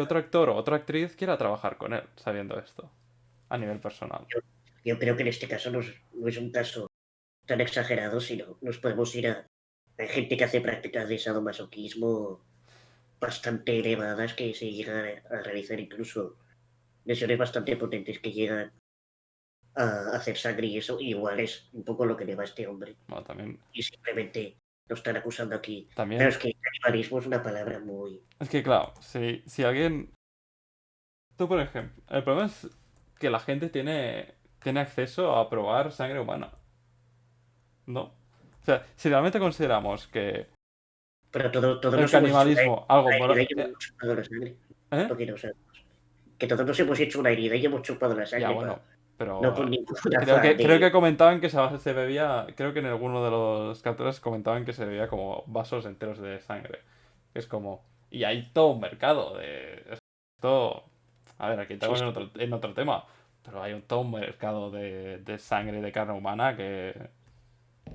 otro actor o otra actriz quiera trabajar con él, sabiendo esto, a nivel personal. yo creo que en este caso no es un caso tan exagerado, sino nos podemos ir a. Hay gente que hace prácticas de sadomasoquismo bastante elevadas que se llegan a realizar incluso lesiones bastante potentes que llegan a hacer sangre y eso, igual es un poco lo que le va a este hombre. Bueno, también, Y simplemente lo están acusando aquí. Claro, es también, que canibalismo es una palabra muy. es que claro, si alguien, tú por ejemplo, el problema es que la gente tiene acceso a probar sangre humana, ¿no? O sea, si realmente consideramos que Pero todos el nos hemos hecho canibalismo, algo una herida moral, y hemos chupado la sangre. ¿eh? Lo que no sabemos. Que todos nos hemos hecho una herida y hemos chupado la Ya, sangre bueno, no pero con ningún creo afán que, creo de. que comentaban que se bebía, creo que en alguno de los capturas comentaban que se bebía como vasos enteros de sangre. Es como, y hay todo un mercado de esto, a ver, aquí Sí, estamos sí. en otro tema, pero hay todo un mercado de sangre y de carne humana que,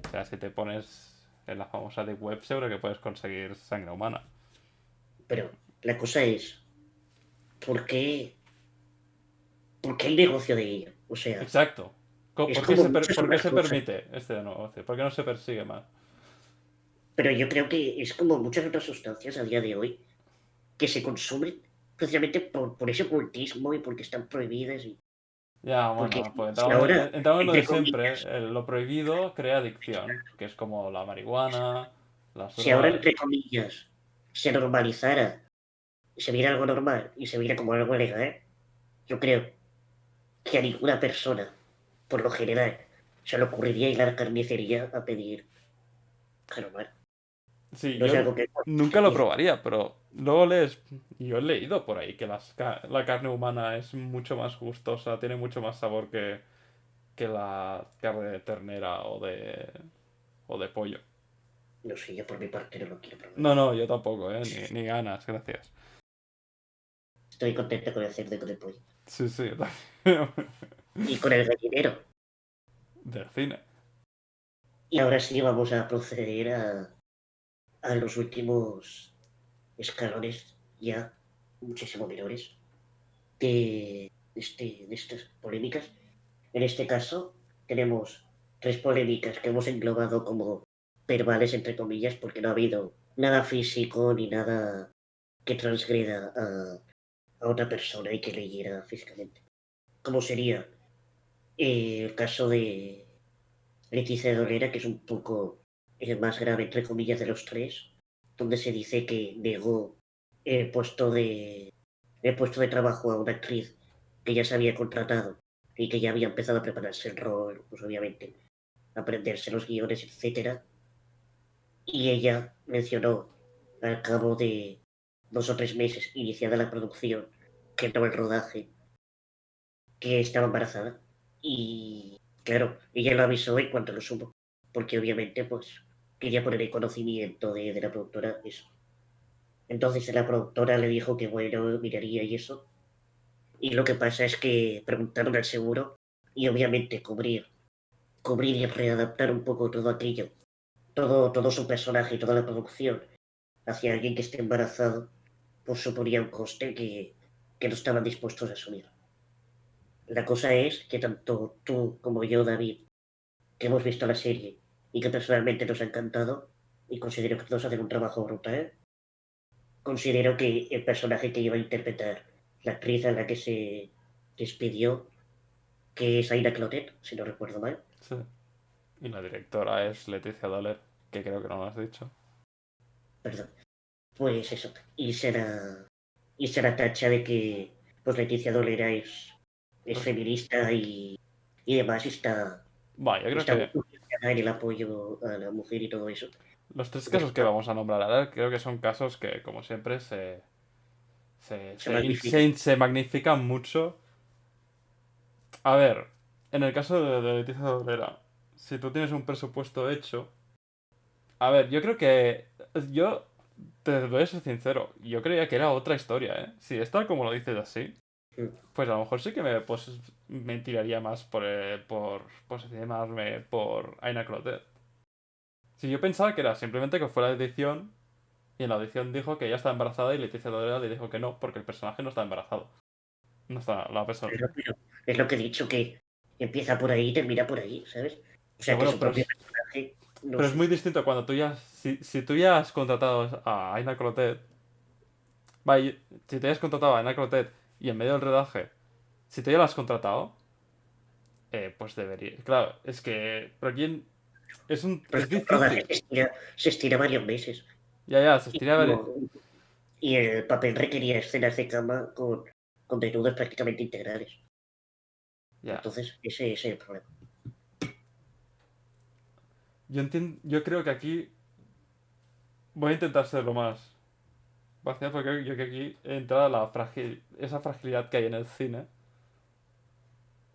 o sea, si te pones en la famosa Deep Web, seguro que puedes conseguir sangre humana. Pero la cosa es, ¿por qué, ¿por qué el negocio de ello? O sea, Exacto. es como muchas ¿Por qué otras se cosas. permite este negocio? ¿Por qué no se persigue más? Pero yo creo que es como muchas otras sustancias a día de hoy que se consumen precisamente por ese ocultismo y porque están prohibidas. Ya, Porque bueno, pues si entramos, ahora, entramos en lo de entre siempre, comillas, ¿eh? Lo prohibido crea adicción, que es como la marihuana, las si ahora, drogas. entre comillas, se normalizara, se viera algo normal y se viera como algo legal, yo creo que a ninguna persona, por lo general, se le ocurriría ir a la carnicería a pedir normal. Sí, No es yo algo que nunca se lo dice. probaría, pero luego lees, y yo he leído por ahí que la carne humana es mucho más gustosa, tiene mucho más sabor que la carne de ternera o de pollo. No sé, yo por mi parte no lo quiero probar. No, no, yo tampoco, ¿eh? Ni ganas, gracias. Estoy contento con el cerdo de pollo. Sí, sí, yo también. Y con el gallinero. Del cine. Y ahora sí vamos a proceder a los últimos escalones ya muchísimo menores de estas polémicas. En este caso tenemos tres polémicas que hemos englobado como verbales, entre comillas, porque no ha habido nada físico ni nada que transgreda a otra persona y que le hiera físicamente. Como sería el caso de Leticia Dolera, que es un poco el más grave, entre comillas, de los tres, donde se dice que negó el puesto el puesto de trabajo a una actriz que ya se había contratado y que ya había empezado a prepararse el rol, pues obviamente, aprenderse los guiones, etcétera. Y ella mencionó al cabo de 2 o 3 meses iniciada la producción, que no el rodaje, que estaba embarazada. Y claro, ella lo avisó en cuanto lo supo, porque obviamente pues quería poner en conocimiento de la productora eso. Entonces la productora le dijo que bueno, miraría y eso. Y lo que pasa es que preguntaron al seguro y obviamente cubrir y readaptar un poco todo aquello, todo su personaje y toda la producción hacia alguien que esté embarazado, pues suponía un coste que no estaban dispuestos a asumir. La cosa es que tanto tú como yo, David, que hemos visto la serie y que personalmente nos ha encantado, y considero que todos hacen un trabajo brutal, considero que el personaje que iba a interpretar la actriz a la que se despidió, que es Aina Clotet, si no recuerdo mal, Sí. Y la directora es Leticia Dollar, que creo que no lo has dicho. perdón, pues eso, y se la tacha de que pues Leticia Dolera es Pues, feminista y demás, bueno, yo creo está muy que posicionada en el apoyo a la mujer y todo eso. los tres Entonces, casos que vamos a nombrar ahora, creo que son casos que, como siempre, se magnifica. se magnifican mucho. A ver, en el caso de Leticia Dolera, si tú tienes un presupuesto hecho. A ver, yo creo que. Yo te voy a ser sincero, yo creía que era otra historia, ¿eh? Si está como lo dices así, Mm. pues a lo mejor sí que me tiraría más por posicionarme por Aina Clotet. Si yo pensaba que era simplemente que fuera de edición, y en la audición dijo que ella estaba embarazada y Leticia Dolera le dijo que no, porque el personaje no está embarazado. No está la persona. Es lo que he dicho, que empieza por ahí y termina por ahí, ¿sabes? O Ya sea, que bueno, su propio personaje, no pero es sé. muy distinto cuando tú ya. Si tú ya has contratado a Aina Clotet. Vaya, si te hayas contratado a Aina Clotet y en medio del rodaje, si tú ya la has contratado, pues debería. Claro, es que. Pero quién. Pero es Es que un rodaje difícil. se estira varios meses. Ya, ya, se Y, estira. y el papel requería escenas de cama con desnudos prácticamente integrales. Ya. Entonces, ese es el problema. Yo entiendo. Yo creo que aquí. Voy a intentar ser lo más parcial porque yo creo que aquí entra esa fragilidad que hay en el cine,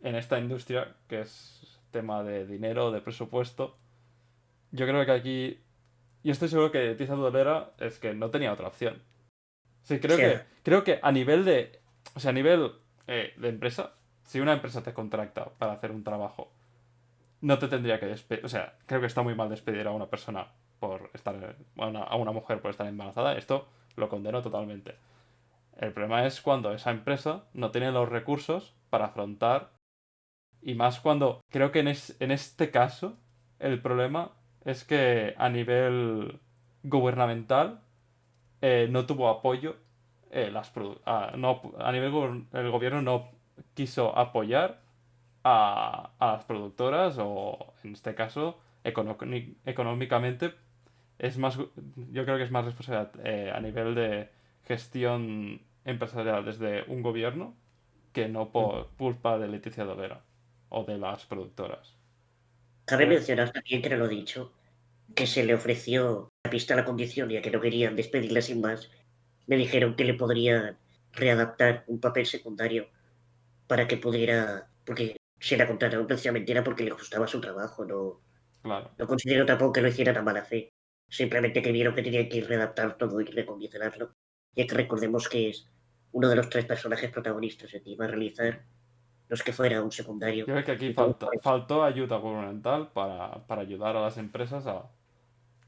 en esta industria, que es tema de dinero, de presupuesto. Yo creo que aquí. Yo estoy seguro que Tiza Dolera es que no tenía otra opción. Sí, O sea, creo que a nivel de. O sea, a nivel de empresa, si una empresa te contrata para hacer un trabajo, no te tendría que despedir. O sea, creo que está muy mal despedir a una persona por estar. A una mujer por estar embarazada. Esto lo condeno totalmente. El problema es cuando esa empresa no tiene los recursos para afrontar. Y más cuando. Creo que en este caso, el problema es que a nivel gubernamental no tuvo apoyo. No, a nivel el gobierno no quiso apoyar a las productoras o, en este caso, económicamente, yo creo que es más responsabilidad a nivel de gestión empresarial desde un gobierno que no por culpa de Leticia Dolera o de las productoras. Cabe Creo- mencionar también que no lo he dicho, que se le ofreció la pista a la condición, ya que no querían despedirla sin más. Me dijeron que le podrían readaptar un papel secundario para que pudiera, porque si la contrataron precisamente era porque le gustaba su trabajo, no, claro. no considero tampoco que lo hiciera a mala fe, simplemente que vieron que tenían que redactar todo y recondicionarlo, ya que recordemos que es uno de los 3 personajes protagonistas, y iba a realizar no es que fuera un secundario, Yo creo que aquí y todo por eso. faltó ayuda gubernamental para ayudar a las empresas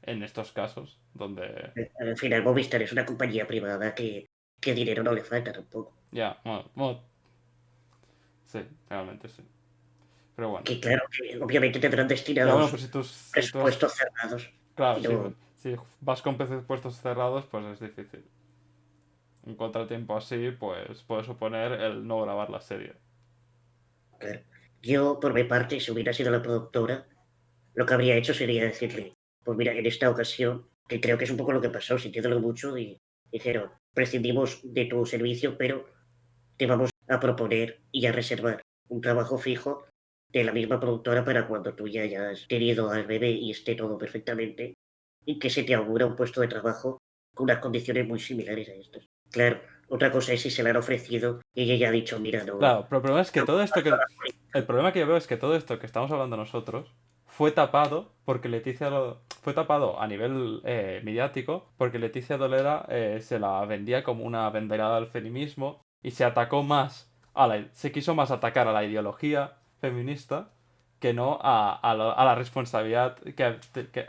en estos casos, donde Al final Movistar es una compañía privada que dinero no le falta tampoco. ya, bueno, sí, realmente sí. Pero bueno. Que claro, que obviamente tendrán Ya destinados bueno, pues si tú has, presupuestos cerrados claro, y no, si vas con presupuestos cerrados, pues es difícil. Un contratiempo así, pues puede suponer el no grabar la serie. claro. Yo, por mi parte, si hubiera sido la productora, lo que habría hecho sería decirle, pues mira, en esta ocasión, que creo que es un poco lo que pasó, sintiéndolo mucho, y dijeron, prescindimos de tu servicio, pero te vamos a proponer y a reservar un trabajo fijo de la misma productora para cuando tú ya hayas tenido al bebé y esté todo perfectamente, y que se te augura un puesto de trabajo con unas condiciones muy similares a estas. Claro, otra cosa es si se le han ofrecido y ella ya ha dicho, mira, no, Claro, pero el problema es que no todo esto que. por El esto. problema que yo veo es que todo esto que estamos hablando nosotros fue tapado porque Leticia fue tapado a nivel mediático porque Leticia Dolera se la vendía como una banderada al feminismo y se atacó más se quiso más atacar a la ideología feminista que no a la responsabilidad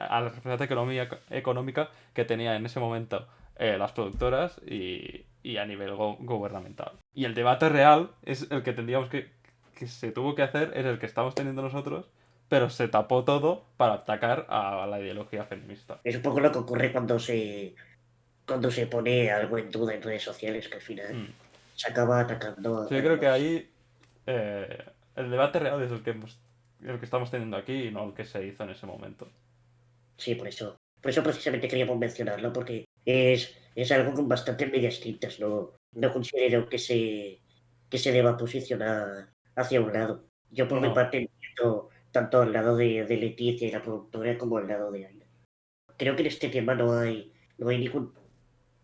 a la responsabilidad económica que tenía en ese momento las productoras y a nivel gubernamental. Y el debate real es el que tendríamos que se tuvo que hacer, es el que estamos teniendo nosotros, pero se tapó todo para atacar a la ideología feminista. Es un poco lo que ocurre cuando se pone algo en duda en redes sociales, que al final Mm. se acaba atacando Sí, yo a creo que los... ahí el debate real es el que estamos teniendo aquí y no el que se hizo en ese momento. Sí, por eso precisamente queríamos mencionarlo, porque es algo con bastantes medias tintas, no, no considero que se deba posicionar hacia un lado. Yo por mi No, parte entiendo tanto al lado de Leticia y la productora como al lado de Aina. Creo que en este tema no hay ningún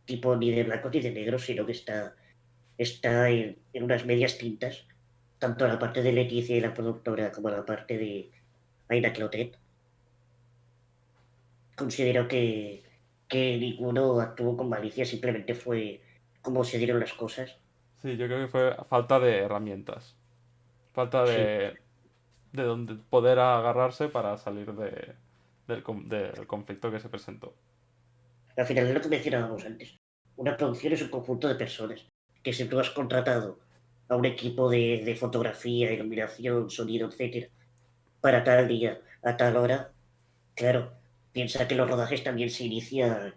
tipo ni de blanco ni de negro, sino que está en unas medias tintas, tanto la parte de Leticia y la productora como la parte de Aina Clotet. Considero que ninguno actuó con malicia, simplemente fue como se dieron las cosas. sí, yo creo que fue falta de herramientas, falta Sí, de donde poder agarrarse para salir del conflicto que se presentó. al final es lo que mencionábamos antes. Una producción es un conjunto de personas que si tú has contratado a un equipo de fotografía, iluminación, sonido, etcétera, para tal día, a tal hora, claro, piensa que los rodajes también se inician,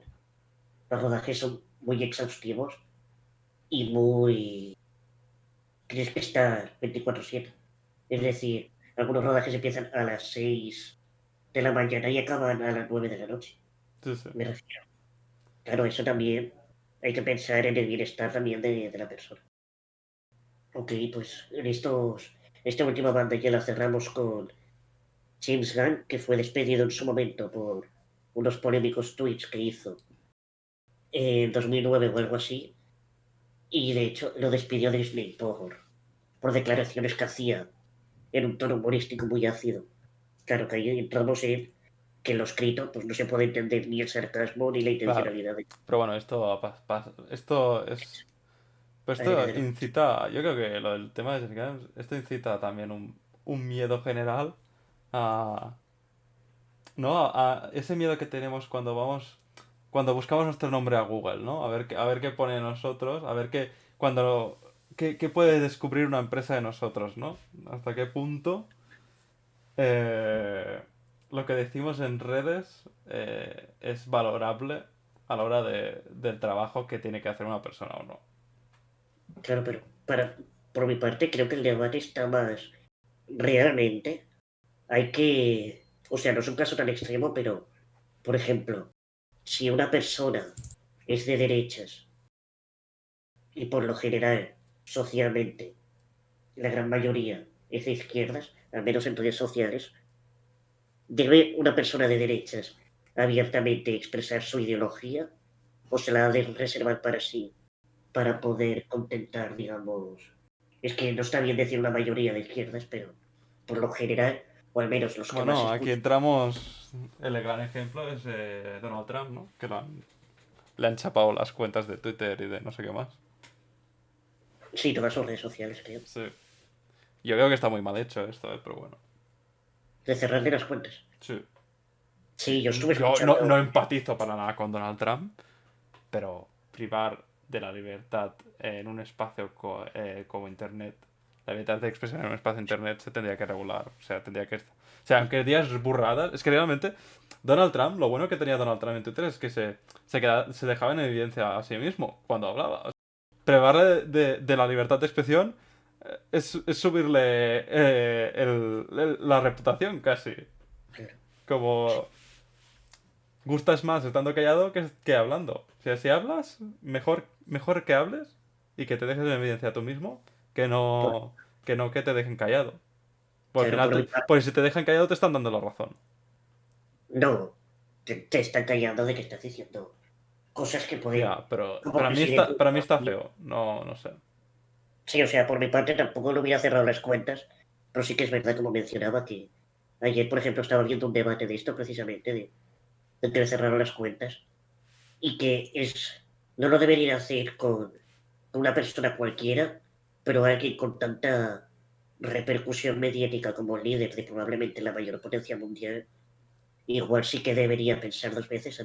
los rodajes son muy exhaustivos y muy... Tienes que estar 24/7. Es Mm, decir, algunos rodajes empiezan a las 6 de la mañana y acaban a las 9 de la noche. sí, sí. Me refiero. Claro, eso también hay que pensar en el bienestar también de la persona. Ok, pues esta última banda ya la cerramos con James Gunn, que fue despedido en su momento por unos polémicos tweets que hizo en 2009 o algo así, y de hecho lo despidió Disney por declaraciones que hacía en un tono humorístico muy ácido. Claro que ahí entramos en que en lo escrito pues no se puede entender ni el sarcasmo ni la Claro. intencionalidad de... Pero bueno, esto es. Pero esto Adelante. incita, yo creo que lo del tema de Jessica Adams, esto incita también un miedo general a, ¿no? A ese miedo que tenemos cuando buscamos nuestro nombre a Google, ¿no? A ver qué pone de nosotros, a ver qué puede descubrir una empresa de nosotros, ¿no? Hasta qué punto eh, lo que decimos en redes es valorable a la hora del trabajo que tiene que hacer una persona o no. Claro, pero por mi parte creo que el debate está más realmente hay que, o sea, no es un caso tan extremo, pero, por ejemplo, si una persona es de derechas y por lo general, socialmente, la gran mayoría es de izquierdas, al menos en redes sociales, ¿debe una persona de derechas abiertamente expresar su ideología o se la ha de reservar para sí, para poder contentar, digamos? Es que no está bien decir una mayoría de izquierdas, pero por lo general, o al menos los que más Bueno, aquí escucho, entramos. El gran ejemplo es Donald Trump, ¿no? Que le han chapado las cuentas de Twitter y de no sé qué más. sí, todas sus redes sociales, creo, Sí. Yo creo que está muy mal hecho esto, pero bueno. de cerrarle las cuentas. Sí. Sí, yo estuve Yo no escuchando, empatizo para nada con Donald Trump, pero privar de la libertad en un espacio como Internet, la libertad de expresión en un espacio Internet se tendría que regular. O sea, tendría que... O sea, aunque digas burradas, es que realmente Donald Trump, lo bueno que tenía Donald Trump en Twitter es que se dejaba en evidencia a sí mismo cuando hablaba. O sea, privarle de la libertad de expresión es subirle la reputación casi. claro, Como gustas más estando callado que hablando. O sea, si hablas, mejor que hables y que te dejes en evidencia tú mismo por, que no que te dejen callado. Por al claro, final, por mi parte, porque si te dejan callado te están dando la razón. no, te están callando de que estás diciendo cosas que pueden, Ya, pero como para mí está feo. No, no sé. sí, o sea, por mi parte tampoco lo hubiera cerrado las cuentas, pero sí que es verdad, como mencionaba, que ayer, por ejemplo, estaba viendo un debate de esto precisamente, de que le cerraron las cuentas, y que no lo debería hacer con una persona cualquiera, pero alguien con tanta repercusión mediática como líder de probablemente la mayor potencia mundial, igual sí que debería pensar dos veces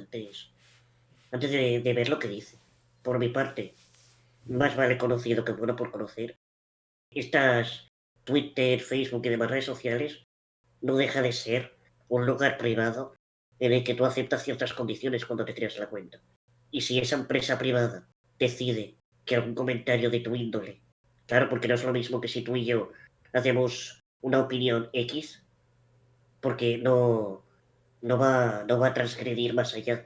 antes de ver lo que dice. Por mi parte, más vale conocido que bueno por conocer. Estas Twitter, Facebook y demás redes sociales no deja de ser un lugar privado en el que tú aceptas ciertas condiciones cuando te creas la cuenta. Y si esa empresa privada decide que algún comentario de tu índole, claro, porque no es lo mismo que si tú y yo hacemos una opinión X, porque no va a transgredir más allá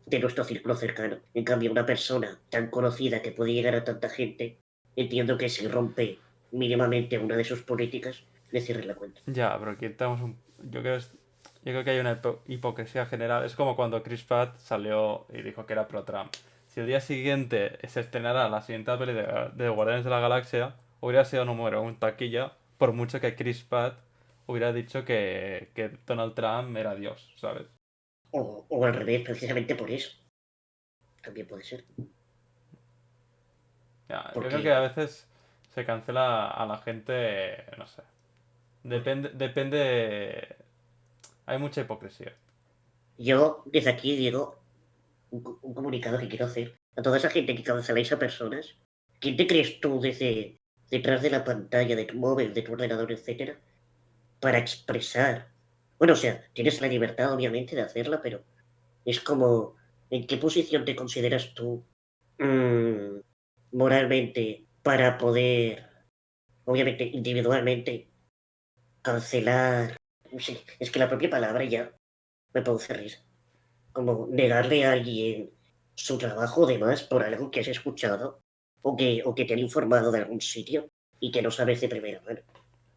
de nuestro círculo cercano. En cambio, una persona tan conocida que puede llegar a tanta gente, entiendo que si rompe mínimamente una de sus políticas, le cierre la cuenta. Ya, pero aquí estamos yo creo que hay una hipocresía general. Es como cuando Chris Pratt salió y dijo que era pro Trump. Si el día siguiente se estrenara la siguiente peli de Guardianes de la Galaxia, hubiera sido número un taquilla, por mucho que Chris Pratt hubiera dicho que Donald Trump era Dios, ¿sabes? O al revés, precisamente por eso. También puede ser. Ya, yo creo que a Porque veces se cancela a la gente, no sé. Depende. Hay mucha hipocresía. yo desde aquí digo un comunicado que quiero hacer a toda esa gente que canceláis a personas. ¿Quién te crees tú desde detrás de la pantalla de tu móvil, de tu ordenador, etcétera, para expresar? Bueno, o sea, tienes la libertad, obviamente, de hacerla, pero es como, ¿en qué posición te consideras tú mm, moralmente para poder, obviamente, individualmente, cancelar? Sí, es que la propia palabra ya me produce risa. Como negarle a alguien su trabajo de más por algo que has escuchado o que te han informado de algún sitio y que no sabes de primera mano.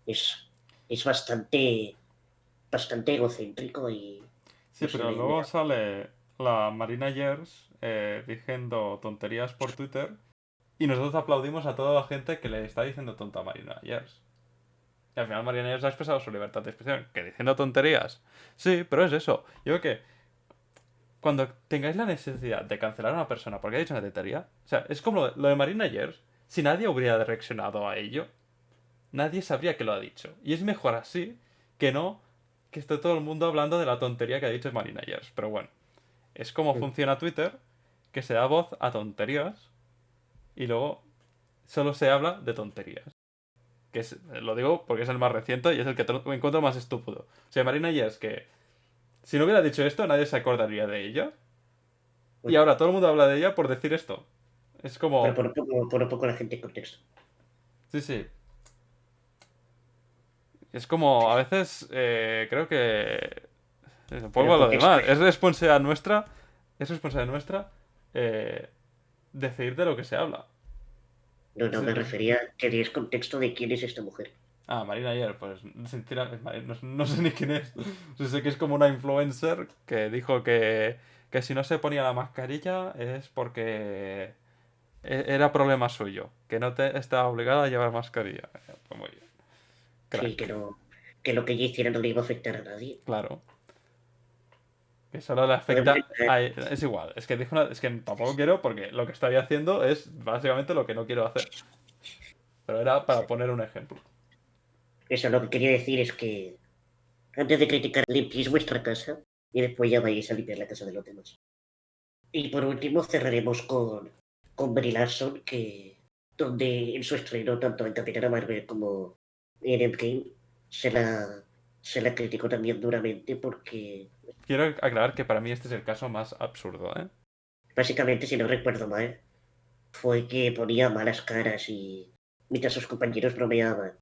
Es, es bastante egocéntrico y Sí, no sé, pero luego sale la Marina Yers diciendo tonterías por Twitter y nosotros aplaudimos a toda la gente que le está diciendo tonta a Marina Yers. Y al final Marina Yers ha expresado su libertad de expresión, que diciendo tonterías. Sí, pero es eso. Yo creo que cuando tengáis la necesidad de cancelar a una persona porque ha dicho una tontería, o sea, es como lo de Marina Yers, si nadie hubiera reaccionado a ello, nadie sabría que lo ha dicho. Y es mejor así que no que esté todo el mundo hablando de la tontería que ha dicho Marina Yers. Pero bueno. Es como funciona Twitter, que se da voz a tonterías y luego solo se habla de tonterías. Lo digo porque es el más reciente y es el que me encuentro más estúpido. O sea, Marina ya es que si no hubiera dicho esto nadie se acordaría de ella. Y bueno, ahora todo el mundo habla de ella por decir esto. Es pero como... por un poco la gente en contexto. Sí, sí. Es como, a veces, creo que... Pero Vuelvo a lo contexto. demás. Es responsabilidad nuestra eh, decidir de lo que se habla. No, no, Sí. me refería que des contexto de quién es esta mujer. Ah, Marina ayer, pues no sé ni quién es. Sé que es como una influencer que dijo que si no se ponía la mascarilla es porque era problema suyo, que no estaba obligada a llevar mascarilla. Pues muy bien, Sí, crack, que lo que ella hiciera no le iba a afectar a nadie. claro. Que solo le Podemos afecta entrar, a... Es igual, es que es que tampoco quiero porque lo que estoy haciendo es básicamente lo que no quiero hacer. Pero era para poner un ejemplo. eso lo que quería decir es que antes de criticar, limpiéis vuestra casa y después ya vais a limpiar la casa de los demás. Y por último cerraremos con Brie Larson, que donde en su estreno, tanto en Capitana Marvel como en Endgame, se la, se la criticó también duramente porque Quiero aclarar que para mí este es el caso más absurdo, ¿eh? básicamente, si no recuerdo mal, fue que ponía malas caras y mientras sus compañeros bromeaban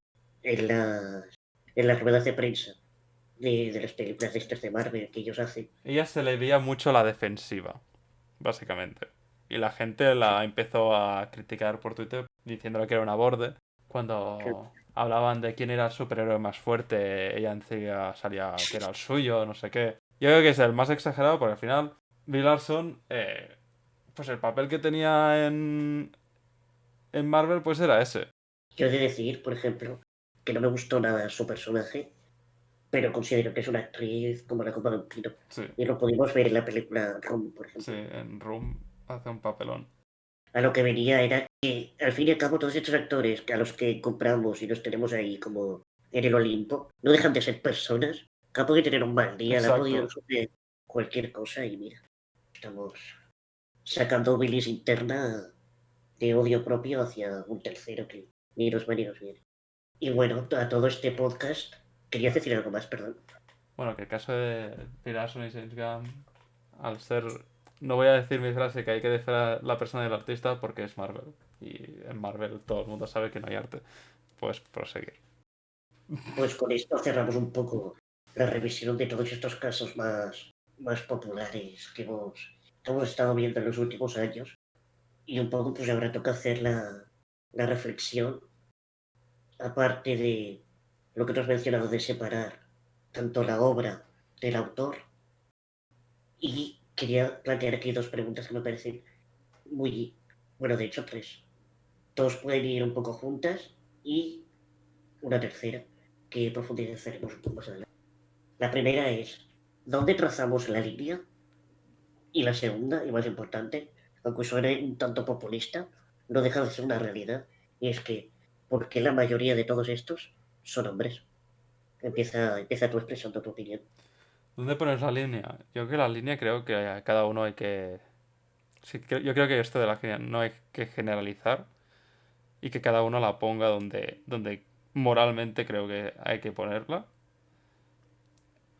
en las ruedas de prensa de las películas de estas de Marvel que ellos hacen. Ella se le veía mucho la defensiva, básicamente. Y la gente Sí, la empezó a criticar por Twitter diciéndole que era una borde. que- Cuando hablaban de quién era el superhéroe más fuerte, ella enseguida salía que era el suyo, no sé qué. Yo creo que es el más exagerado porque al final Brie Larson, pues el papel que tenía en Marvel, pues era ese. yo he de decir, por ejemplo, que no me gustó nada su personaje, pero considero que es una actriz como la copa de un pino. Sí, Y lo pudimos ver en la película Room, por sí, ejemplo. en Room hace un papelón. A lo que venía era que, al fin y al cabo, todos estos actores a los que compramos y los tenemos ahí como en el Olimpo, no dejan de ser personas que han podido tener un mal día, le ha podido Exacto. suceder cualquier cosa y mira, estamos sacando bilis interna de odio propio hacia un tercero que ni nos va ni nos viene. Y bueno, a todo este podcast, quería decir algo más, perdón. Bueno, que el caso de Brie Larson y James Gunn, al ser... No voy a decir mi frase que hay que defender a la persona del artista porque es Marvel. Y en Marvel todo el mundo sabe que no hay arte. Pues proseguir. Pues con esto cerramos un poco la revisión de todos estos casos más populares que hemos estado viendo en los últimos años. Y un poco, pues ahora toca hacer la reflexión, aparte de lo que tú has mencionado de separar tanto la obra del autor. Y quería plantear aquí dos preguntas que me parecen muy, bueno, de hecho tres. Dos pueden ir un poco juntas y una tercera que profundizaremos un poco más adelante. La primera es, ¿dónde trazamos la línea? Y la segunda, y más importante, aunque suene un tanto populista, no deja de ser una realidad, y es que, ¿por qué la mayoría de todos estos son hombres? Empieza tú expresando tu opinión. ¿Dónde pones la línea? Yo creo que la línea creo que a cada uno hay que... Sí, yo creo que esto de la línea no hay que generalizar y que cada uno la ponga donde moralmente creo que hay que ponerla.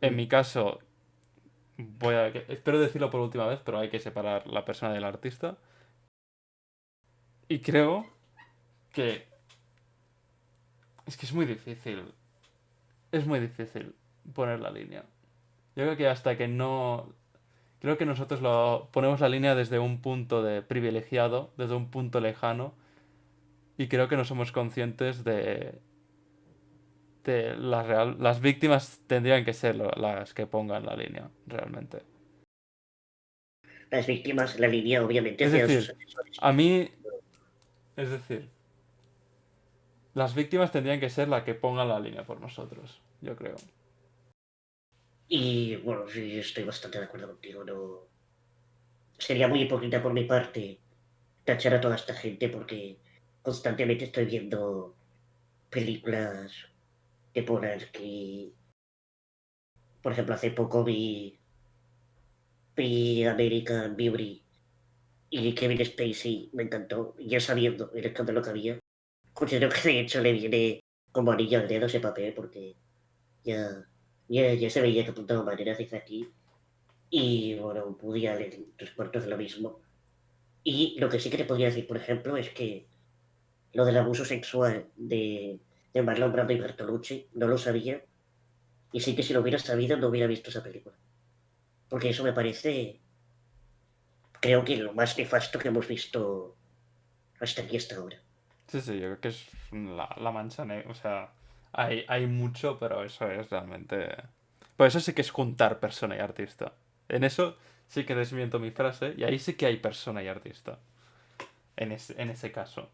En Mm. mi caso, espero decirlo por última vez, pero hay que separar la persona del artista. Y creo que es que es muy difícil. Es muy difícil poner la línea. Yo creo que hasta que no... Creo que nosotros lo ponemos la línea desde un punto de privilegiado, desde un punto lejano, y creo que no somos conscientes de las víctimas tendrían que ser las que pongan la línea, realmente. Las víctimas, la línea obviamente Es hacia sus decir, agresores. a mí, es decir, las víctimas tendrían que ser las que pongan la línea por nosotros, yo creo. Y bueno, sí, estoy bastante de acuerdo contigo. No... Sería muy hipócrita por mi parte tachar a toda esta gente porque constantemente estoy viendo películas de Polanski. Por ejemplo, hace poco vi American Beauty y Kevin Spacey me encantó, ya sabiendo el escándalo que había. Considero que de hecho le viene como anillo al dedo ese papel porque ya, ya se veía que apuntaba maneras de aquí. Y bueno, Woody Allen, tres cuartos de lo mismo. Y lo que sí que te podría decir, por ejemplo, es que lo del abuso sexual de Marlon Brando y Bertolucci. No lo sabía. Y sí que si lo hubiera sabido no hubiera visto esa película. Porque eso me parece, creo que lo más nefasto que hemos visto hasta aquí hasta ahora. Sí, sí, yo creo que es la mancha negra. O sea, hay mucho, pero eso es realmente. Pues eso sí que es juntar persona y artista. En eso sí que desmiento mi frase, y ahí sí que hay persona y artista. En ese caso.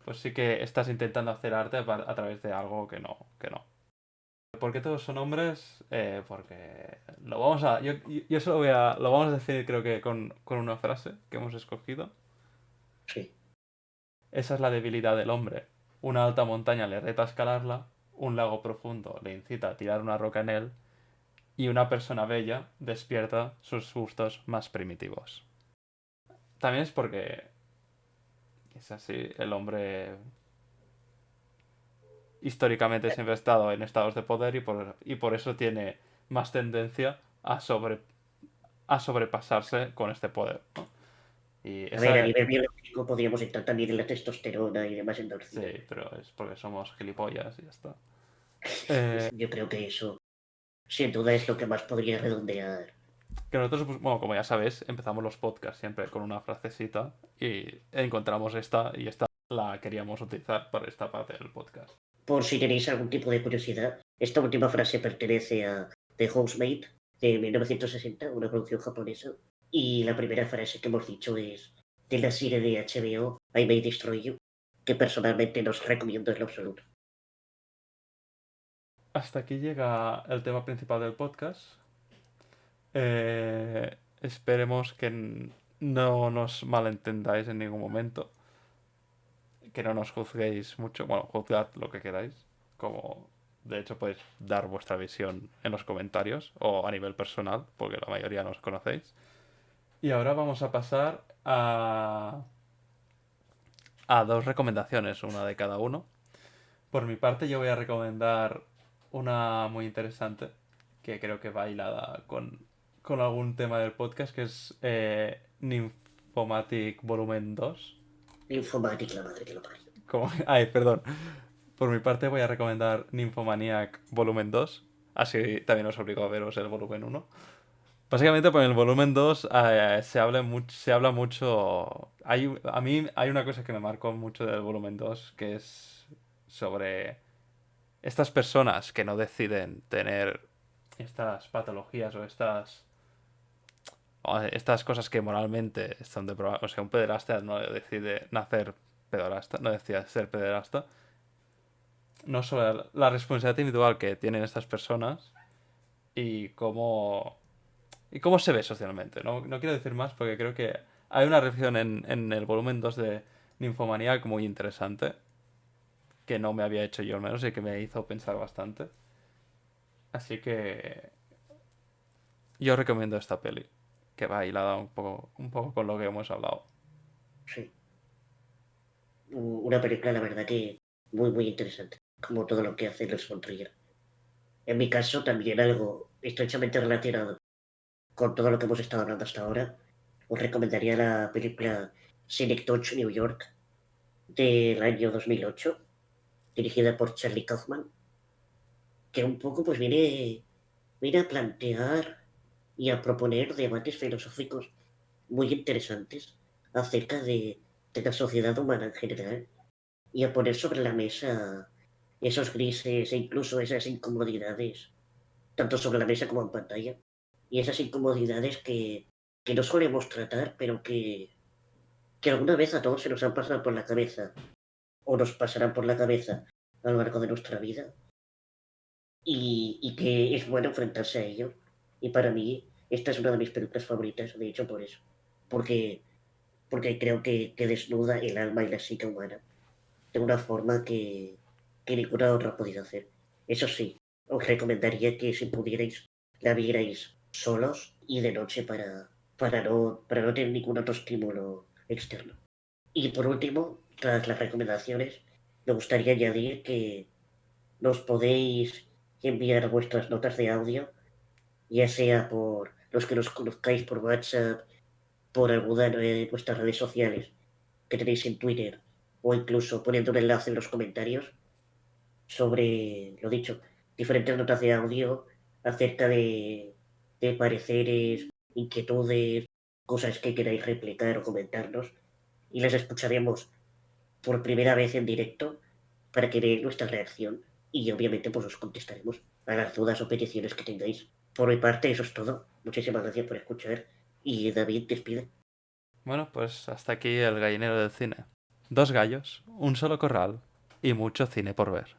Pues sí que estás intentando hacer arte a través de algo que no, que no. ¿Por qué todos son hombres? Porque lo vamos a. Yo solo voy a. Lo vamos a decir, creo que con una frase que hemos escogido. Sí. Esa es la debilidad del hombre. Una alta montaña le reta a escalarla, un lago profundo le incita a tirar una roca en él, y una persona bella despierta sus gustos más primitivos. También es porque es así, el hombre históricamente siempre ha estado en estados de poder y por eso tiene más tendencia a sobrepasarse con este poder, ¿no? Y A ver, a esa, nivel biológico podríamos entrar también en la testosterona y demás sí, endorfinas. pero es porque somos gilipollas y ya está. Yo creo que eso, sin duda, es lo que más podría redondear. Que nosotros, pues, bueno, como ya sabéis, empezamos los podcasts siempre con una frasecita y encontramos esta y esta la queríamos utilizar para esta parte del podcast. Por si tenéis algún tipo de curiosidad, esta última frase pertenece a The Housemaid de 1960, una producción japonesa. Y la primera frase que hemos dicho es de la serie de HBO I May Destroy You, que personalmente no os recomiendo en lo absoluto. Hasta aquí llega el tema principal del podcast. Esperemos que no nos malentendáis en ningún momento, que no nos juzguéis mucho. Bueno, juzgad lo que queráis, como de hecho podéis dar vuestra visión en los comentarios o a nivel personal, porque la mayoría no os conocéis. Y ahora vamos a pasar a dos recomendaciones, una de cada uno. Por mi parte, yo voy a recomendar una muy interesante, que creo que va hilada con algún tema del podcast, que es Nymphomatic Volumen 2. Infomatic, la madre que lo parió. Ay, perdón. Por mi parte voy a recomendar Nymphomaniac Volumen 2. Así también os obligo a veros el volumen 1. Básicamente, por el volumen 2 se habla mucho. A mí hay una cosa que me marcó mucho del volumen 2 que es sobre estas personas que no deciden tener estas patologías o estas cosas que moralmente están deprobadas. O sea, un pederasta no decide nacer pederasta, no decide ser pederasta. No solo la responsabilidad individual que tienen estas personas y cómo se ve socialmente. No quiero decir más porque creo que hay una reflexión en el volumen 2 de Ninfomaniac muy interesante que no me había hecho yo al menos y que me hizo pensar bastante. Así que yo recomiendo esta peli, que va hilada un poco con lo que hemos hablado. Sí. Una película, la verdad, que muy, muy interesante, como todo lo que hace Lars von Trier. En mi caso, también algo estrechamente relacionado con todo lo que hemos estado hablando hasta ahora, os recomendaría la película Synecdoche, New York, del año 2008, dirigida por Charlie Kaufman, que un poco pues viene a plantear y a proponer debates filosóficos muy interesantes acerca de la sociedad humana en general y a poner sobre la mesa esos grises e incluso esas incomodidades, tanto sobre la mesa como en pantalla, y esas incomodidades que no solemos tratar, pero que alguna vez a todos se nos han pasado por la cabeza o nos pasarán por la cabeza a lo largo de nuestra vida y que es bueno enfrentarse a ello. Y para mí, esta es una de mis películas favoritas, de hecho, por eso. Porque, porque creo que desnuda el alma y la psique humana de una forma que ninguna otra ha podido hacer. Eso sí, os recomendaría que si pudierais, la vierais solos y de noche para no tener ningún otro estímulo externo. Y por último, tras las recomendaciones, me gustaría añadir que nos podéis enviar vuestras notas de audio, ya sea por los que nos conozcáis por WhatsApp, por alguna de vuestras redes sociales que tenéis en Twitter, o incluso poniendo un enlace en los comentarios, sobre, lo dicho, diferentes notas de audio acerca de pareceres, inquietudes, cosas que queráis replicar o comentarnos, y las escucharemos por primera vez en directo para que veáis nuestra reacción y obviamente pues os contestaremos a las dudas o peticiones que tengáis. Por mi parte, eso es todo. Muchísimas gracias por escuchar y David, despide. Bueno, pues hasta aquí el gallinero del cine. 2 gallos, un solo corral y mucho cine por ver.